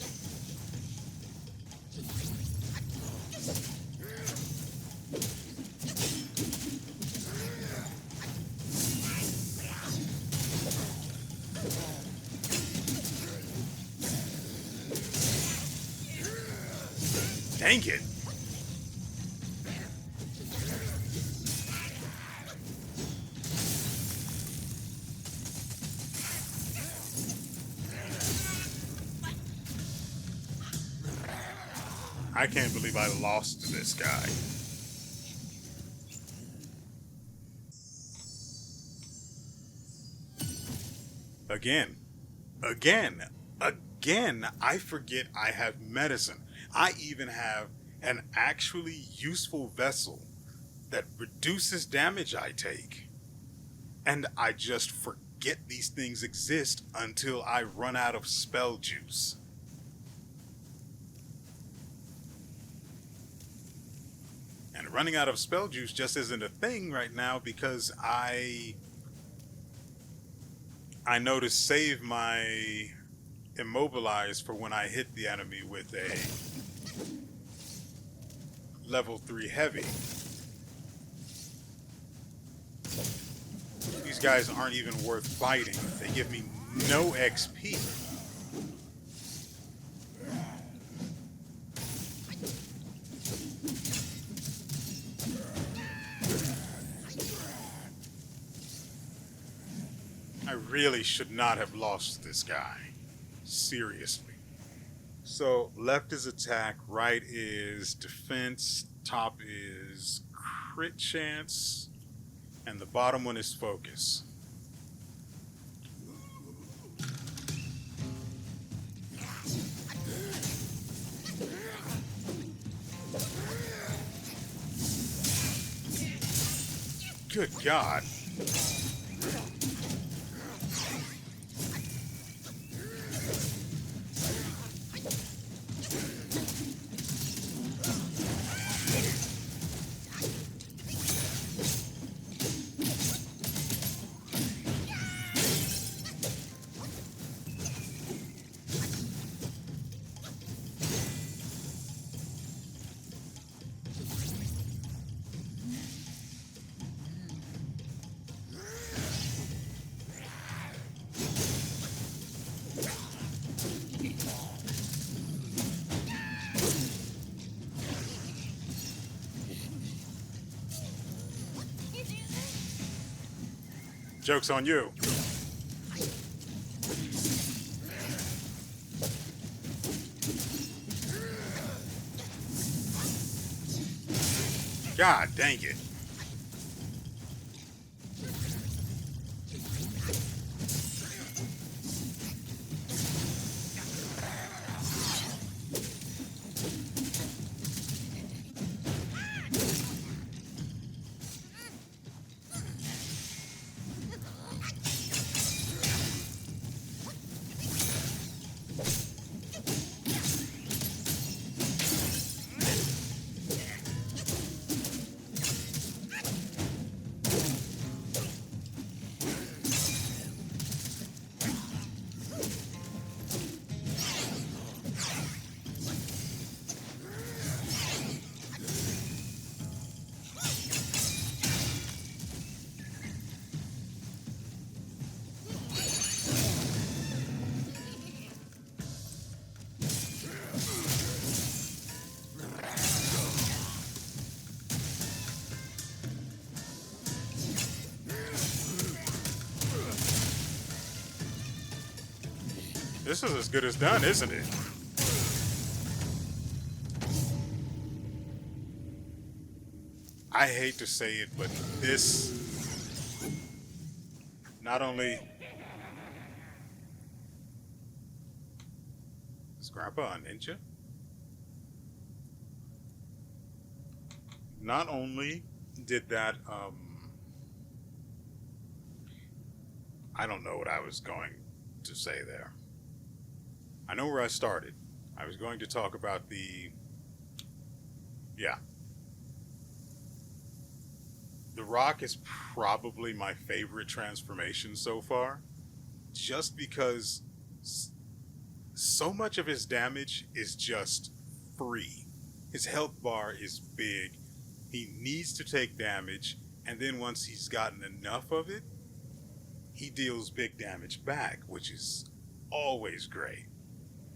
Dang it. I can't believe I lost to this guy. Again, I forget I have medicine. I even have an actually useful vessel that reduces damage I take. And I just forget these things exist until I run out of spell juice. And running out of spell juice just isn't a thing right now because I know to save my immobilize for when I hit the enemy with a level 3 heavy. These guys aren't even worth fighting. They give me no XP. I really should not have lost this guy. Seriously. So left is attack, right is defense, top is crit chance, and the bottom one is focus. Good God. Joke's on you. God dang it. This is as good as done, isn't it? I hate to say it, but this not only is Grandpa a ninja? Not only did that, I don't know what I was going to say there. I know where I started. I was going to talk about the... Yeah. The Rock is probably my favorite transformation so far. Just because so much of his damage is just free. His health bar is big. He needs to take damage, and then once he's gotten enough of it, he deals big damage back, which is always great.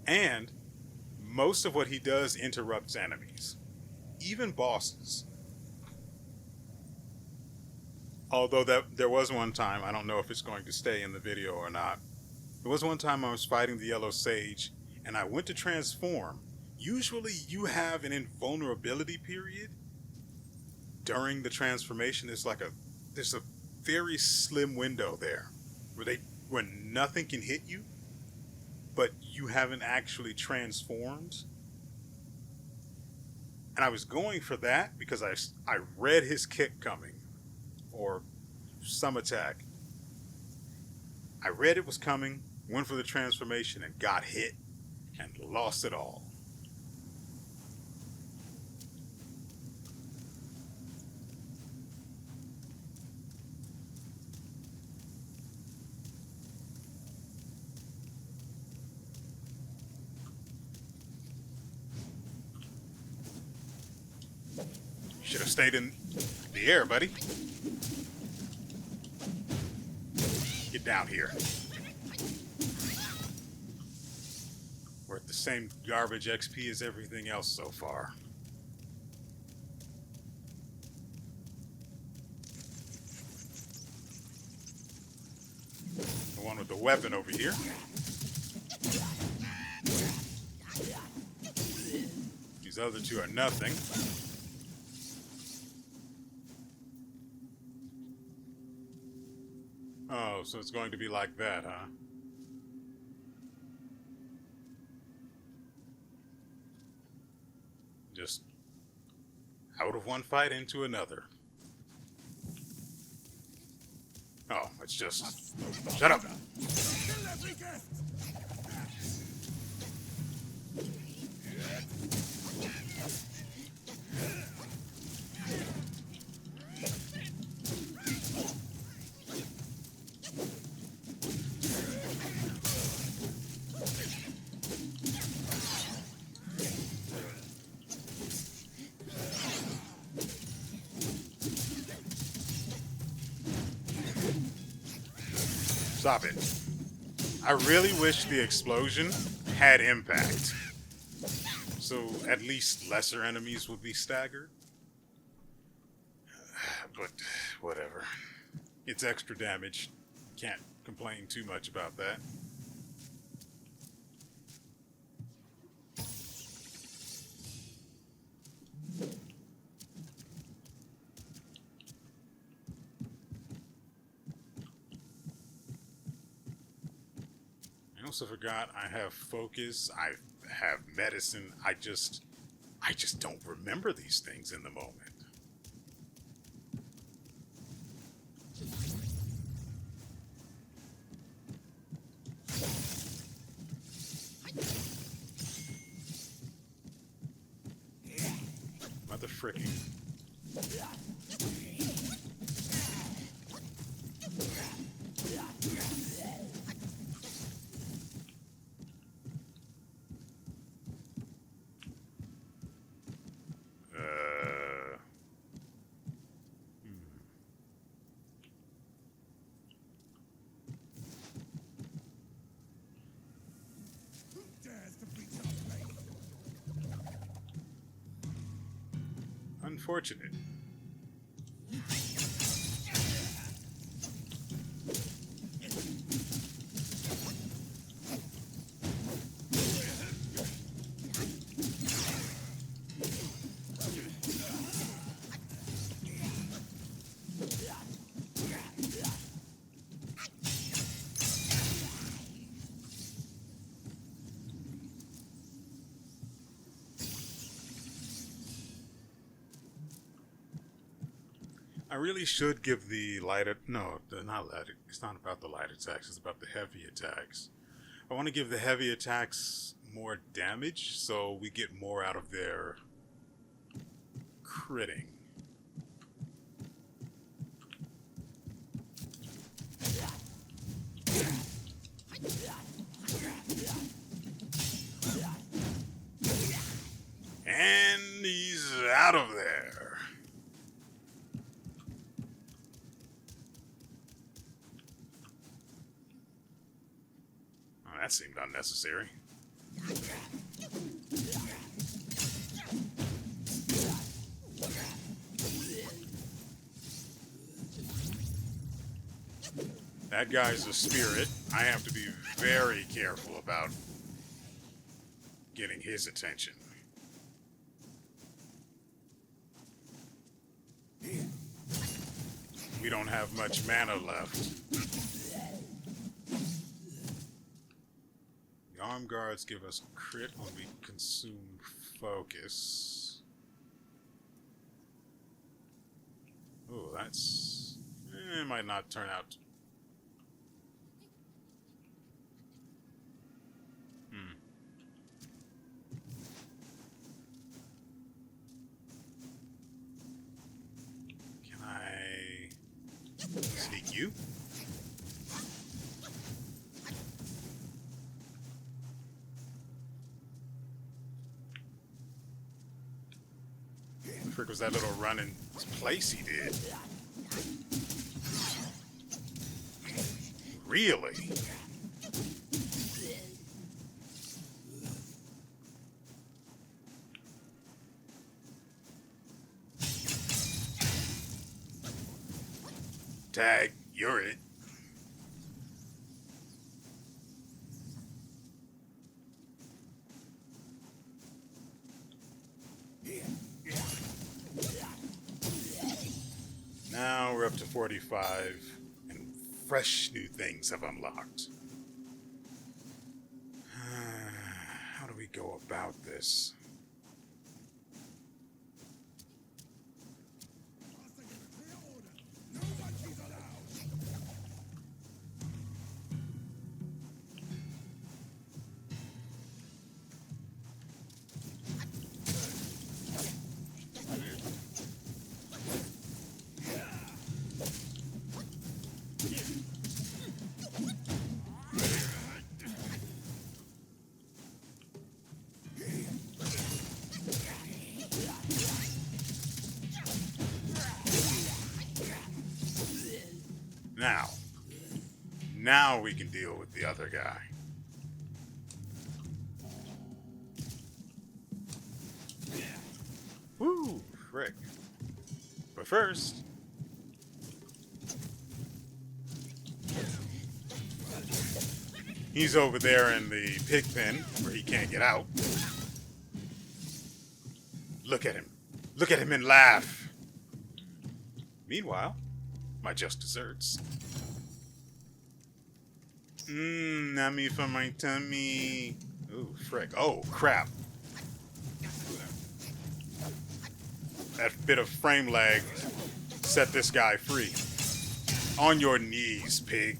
And most of what he does interrupts enemies, even bosses. Although there was one time, I don't know if it's going to stay in the video or not. There was one time I was fighting the Yellow Sage, and I went to transform. Usually you have an invulnerability period during the transformation. There's a very slim window there where nothing can hit you, but you haven't actually transformed. And I was going for that because I read his kick coming, or some attack. I read it was coming, went for the transformation, and got hit and lost it all. Should have stayed in the air, buddy. Get down here. We're at the same garbage XP as everything else so far. The one with the weapon over here. These other two are nothing. Oh, so it's going to be like that, huh? Just out of one fight into another. Oh, it's just... Shut up! Stop it. I really wish the explosion had impact, so at least lesser enemies would be staggered. But whatever. It's extra damage. Can't complain too much about that. I also forgot I have focus, I have medicine. I just don't remember these things in the moment. Mother fricking. Unfortunate. I really should give the light... No, not light. It's not about the light attacks. It's about the heavy attacks. I want to give the heavy attacks more damage, so we get more out of their critting. And he's out of there. Oh, that seemed unnecessary. That guy's a spirit. I have to be very careful about getting his attention. We don't have much mana left. The arm guards give us crit when we consume focus. Oh, that's... it might not turn out... Can I sneak you? What the frick was that little run in place he did? Really? Tag, you're it. Now we're up to 45, and fresh new things have unlocked. How do we go about this? Now we can deal with the other guy. Woo, frick. But first... he's over there in the pig pen where he can't get out. Look at him. Look at him and laugh. Meanwhile, my just desserts. Nummy for my tummy. Ooh, frick. Oh, crap. That bit of frame lag set this guy free. On your knees, pig.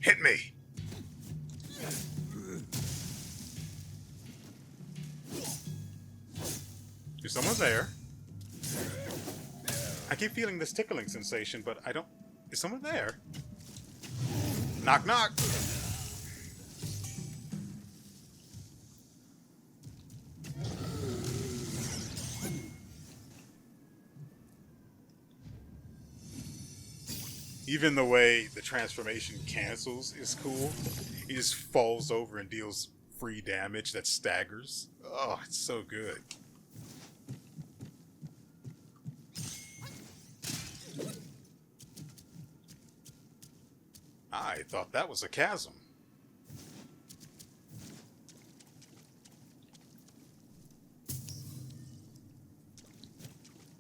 Hit me! There's someone there. I keep feeling this tickling sensation, but I don't... Is someone there? Knock, knock! Even the way the transformation cancels is cool. He just falls over and deals free damage that staggers. Oh, it's so good. I thought that was a chasm.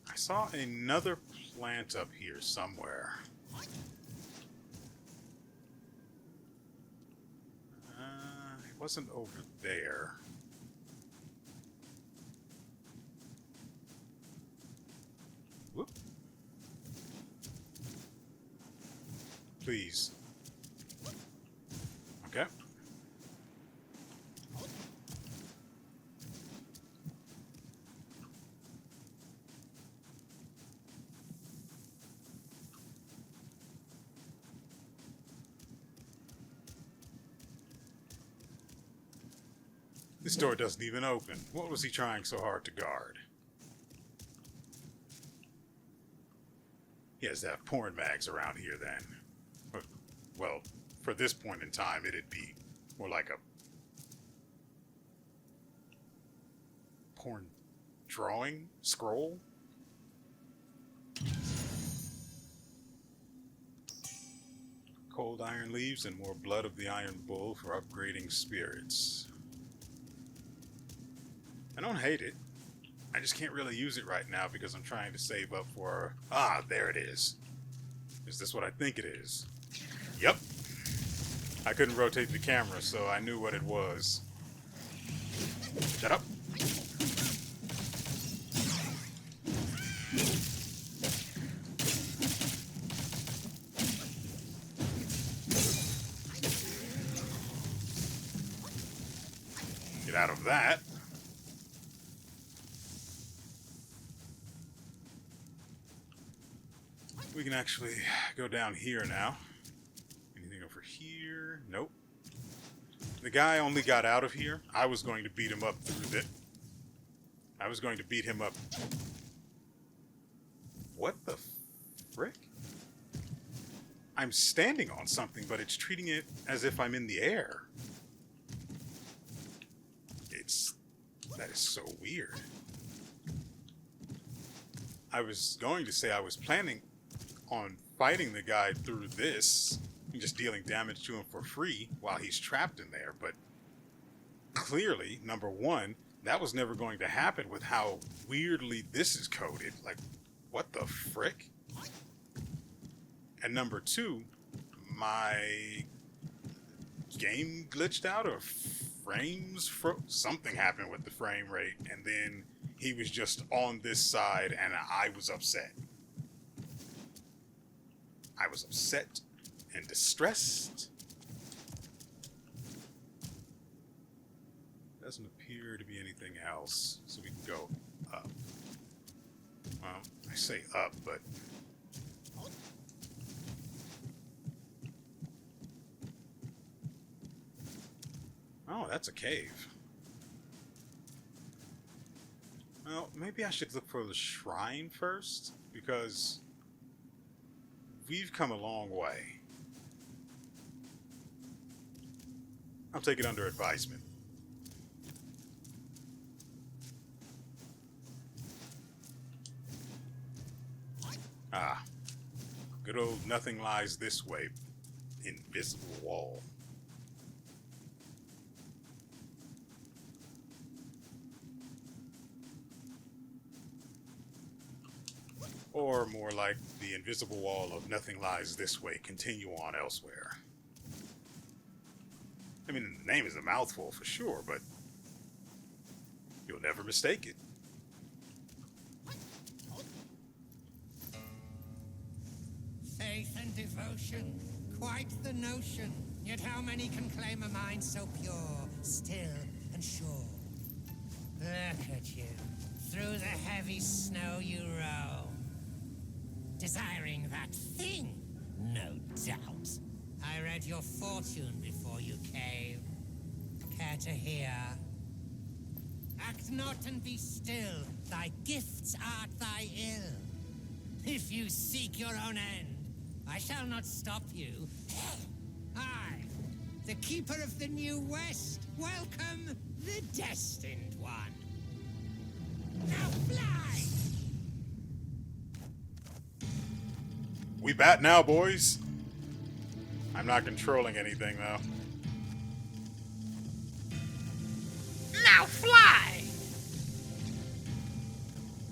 I saw another plant up here somewhere. It wasn't over there. Whoop. Please. Okay. This door doesn't even open. What was he trying so hard to guard? He has to have porn mags around here then. Well, for this point in time, it'd be more like a porn drawing scroll. Cold iron leaves and more blood of the iron bull for upgrading spirits. I don't hate it. I just can't really use it right now because I'm trying to save up for... Ah, there it is. Is this what I think it is? Yep. I couldn't rotate the camera, so I knew what it was. Shut up. Get out of that. We can actually go down here now. Anything over here? Nope. The guy only got out of here. I was going to beat him up through it. I was going to beat him up. What the frick? I'm standing on something, but it's treating it as if I'm in the air. That is so weird. I was going to say I was planning on fighting the guy through this and just dealing damage to him for free while he's trapped in there, but clearly, number one, that was never going to happen with how weirdly this is coded. Like, what the frick? And number two, my game glitched out or frames something happened with the frame rate, and then he was just on this side and I was upset. I was upset and distressed. Doesn't appear to be anything else, so we can go up. Well, I say up, but oh, that's a cave. Well, maybe I should look for the shrine first, because we've come a long way. I'll take it under advisement. Ah, good old nothing lies this way. Invisible wall. Or more like the invisible wall of nothing lies this way, continue on elsewhere. I mean, the name is a mouthful for sure, but you'll never mistake it. Faith and devotion, quite the notion. Yet how many can claim a mind so pure, still and sure? Look at you, through the heavy snow you roam. Desiring that thing, no doubt. I read your fortune before you came. Care to hear? Act not and be still, thy gifts art thy ill. If you seek your own end, I shall not stop you. I, the keeper of the New West, welcome the Destined One. Now fly! We bat now, boys. I'm not controlling anything, though. Now fly!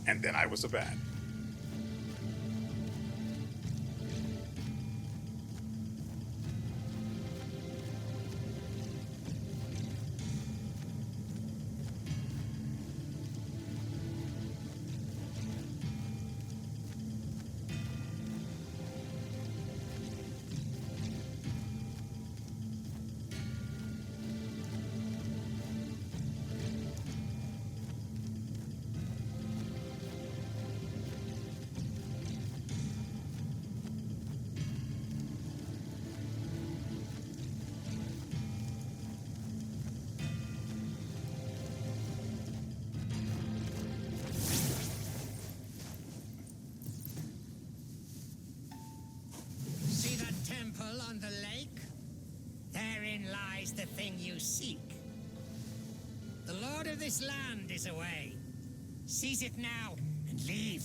And then I was a bat. See that temple on the lake? Therein lies the thing you seek. The lord of this land is away. Seize it now and leave.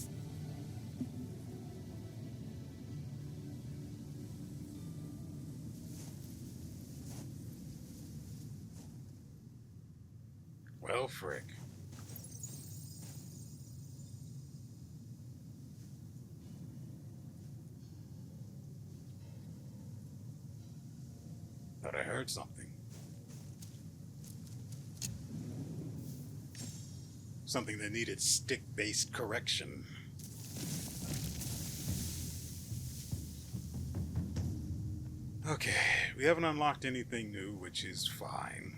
Well, frick. Thought I heard something. Something that needed stick-based correction. Okay, we haven't unlocked anything new, which is fine.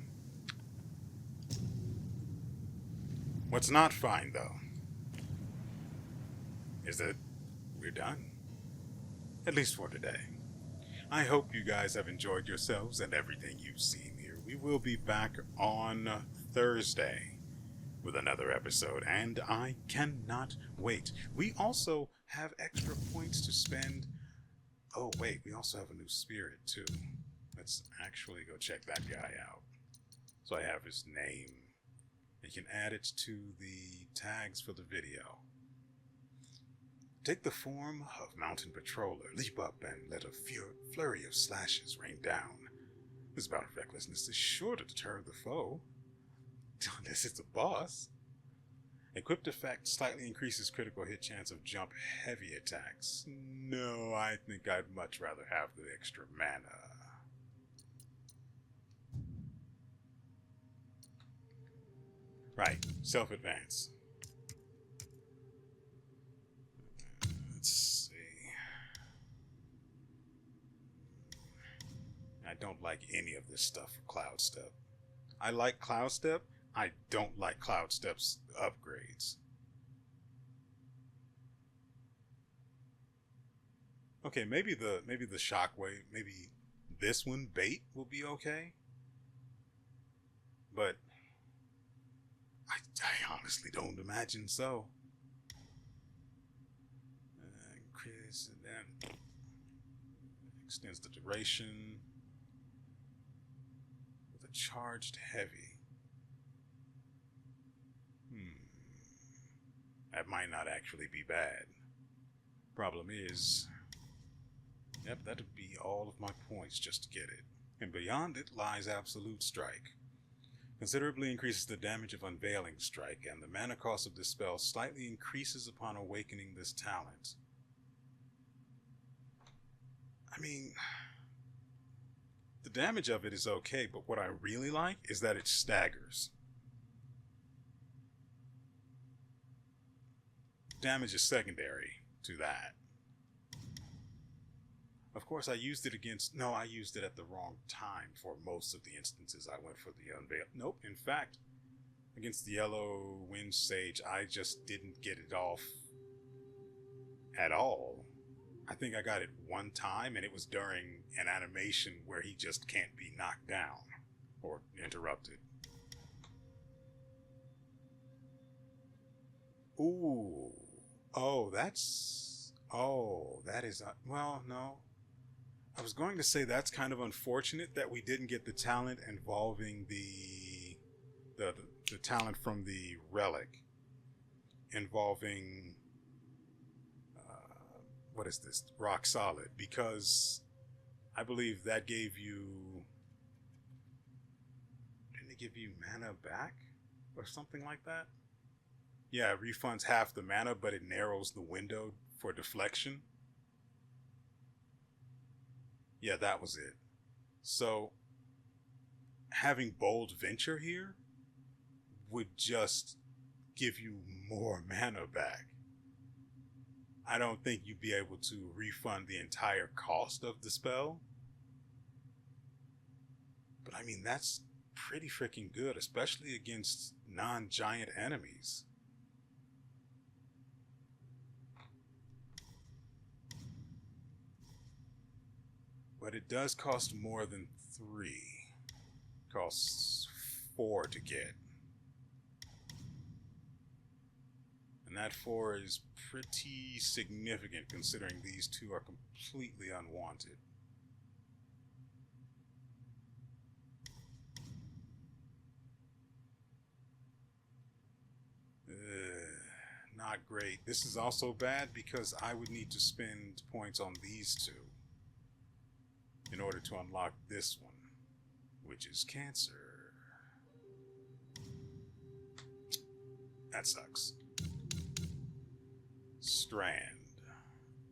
What's not fine, though, is that we're done. At least for today. I hope you guys have enjoyed yourselves and everything you've seen here. We will be back on Thursday with another episode, and I cannot wait. We also have extra points to spend. Oh, wait, we also have a new spirit, too. Let's actually go check that guy out. So I have his name. You can add it to the tags for the video. Take the form of mountain patroller, leap up and let a flurry of slashes rain down. This bout of recklessness is sure to deter the foe, unless it's a boss. Equipped effect slightly increases critical hit chance of jump heavy attacks. No, I think I'd much rather have the extra mana. Right, self-advance. Let's see. I don't like any of this stuff for Cloud Step. I like Cloud Step. I don't like Cloud Step's upgrades. Okay, maybe the Shockwave, maybe this one, Bait, will be okay. But I honestly don't imagine so. Chris, and then extends the duration with a charged heavy. That might not actually be bad. Problem is, yep, that'd be all of my points just to get it. And beyond it lies Absolute Strike. Considerably increases the damage of Unveiling Strike, and the mana cost of this spell slightly increases upon awakening this talent. I mean, the damage of it is okay, but what I really like is that it staggers. Damage is secondary to that. Of course, I used it I used it at the wrong time for most of the instances. I went for the Unveil. Nope, in fact, against the Yellow Wind Sage, I just didn't get it off at all. I think I got it one time, and it was during an animation where he just can't be knocked down or interrupted. Ooh. Oh, that is, well, no. I was going to say that's kind of unfortunate that we didn't get the talent involving the talent from the relic involving, what is this? Rock Solid, because I believe that gave you... Didn't it give you mana back? Or something like that? Yeah, it refunds half the mana, but it narrows the window for deflection. Yeah, that was it. So, having Bold Venture here would just give you more mana back. I don't think you'd be able to refund the entire cost of the spell. But I mean, that's pretty freaking good, especially against non-giant enemies. But it does cost more than 3. It costs 4 to get. And that 4 is pretty significant considering these two are completely unwanted. Not great. This is also bad because I would need to spend points on these two in order to unlock this one, which is Cancer. That sucks. Strand.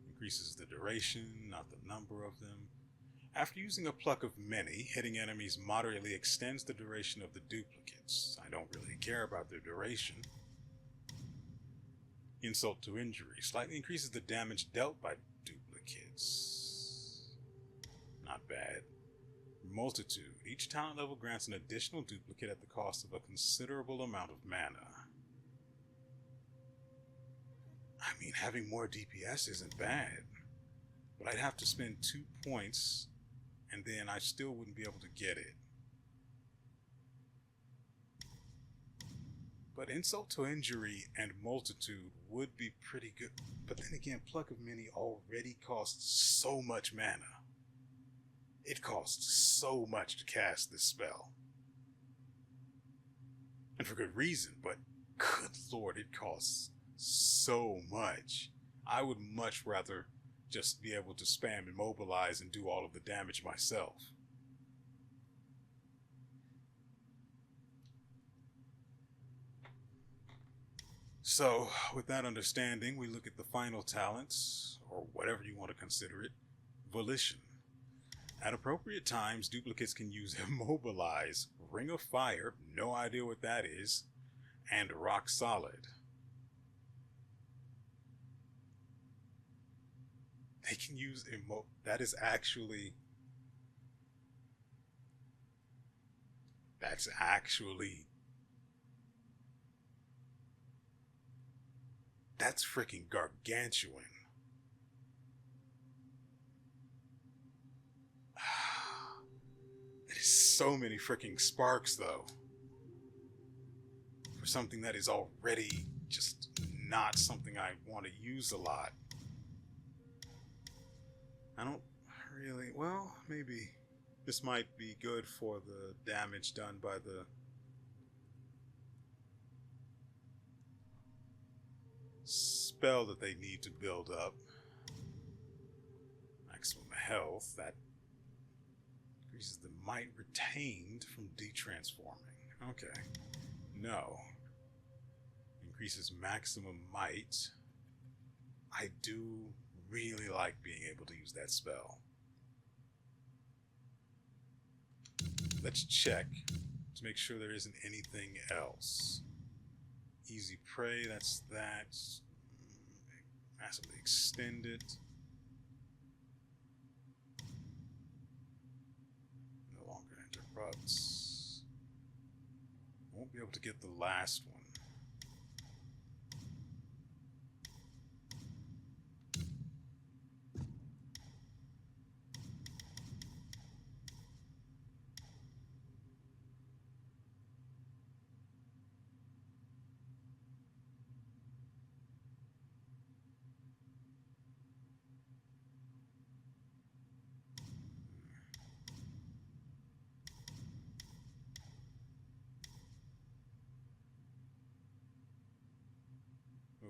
Increases the duration, not the number of them. After using a pluck of many, hitting enemies moderately extends the duration of the duplicates. I don't really care about their duration. Insult to injury. Slightly increases the damage dealt by duplicates. Not bad. Multitude. Each talent level grants an additional duplicate at the cost of a considerable amount of mana. I mean, having more DPS isn't bad, but I'd have to spend 2 points, and then I still wouldn't be able to get it. But Insult to Injury and Multitude would be pretty good. But then again, Pluck of Many already costs so much mana. It costs so much to cast this spell. And for good reason, but good lord, it costs so much. I would much rather just be able to spam Immobilize and do all of the damage myself. So, with that understanding, we look at the final talents, or whatever you want to consider it. Volition. At appropriate times, duplicates can use Immobilize, Ring of Fire, no idea what that is, and Rock Solid. They can use that's actually that's freaking gargantuan. It is so many freaking sparks though. For something that is already just not something I want to use a lot. I don't really, well, maybe this might be good for the damage done by the spell that they need to build up. Maximum health, that increases the might retained from detransforming. Okay. No. Increases maximum might. I do really like being able to use that spell. Let's check to make sure there isn't anything else. Easy Prey, that's that. Massively extended. No longer interrupts. Won't be able to get the last one.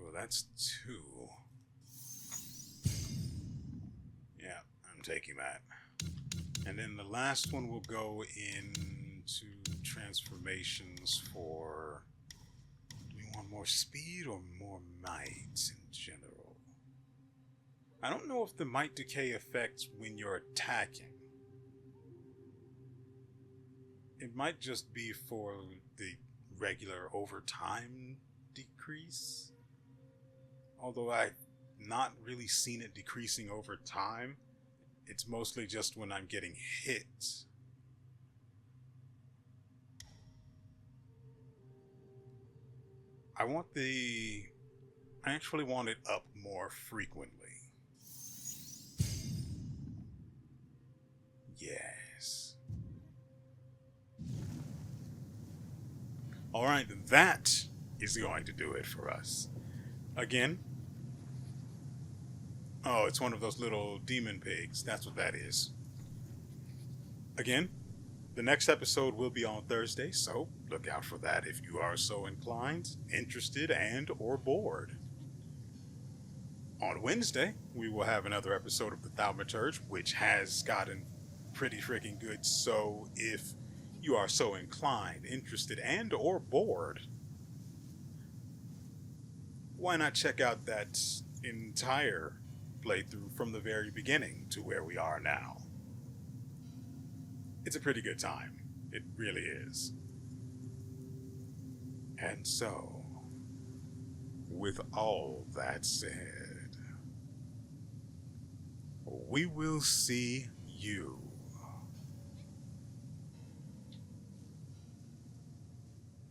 Oh, that's 2. Yeah, I'm taking that. And then the last one will go into transformations for... Do we want more speed or more might in general? I don't know if the might decay affects when you're attacking. It might just be for the regular over time decrease. Although I've not really seen it decreasing over time. It's mostly just when I'm getting hit. I actually want it up more frequently. Yes. Alright, that is going to do it for us. Again. Oh, it's one of those little demon pigs. That's what that is. Again, the next episode will be on Thursday, so look out for that if you are so inclined, interested, and or bored. On Wednesday, we will have another episode of the Thaumaturge, which has gotten pretty freaking good, so if you are so inclined, interested, and or bored, why not check out that entire playthrough from the very beginning to where we are now. It's a pretty good time. It really is. And so, with all that said, we will see you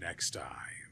next time.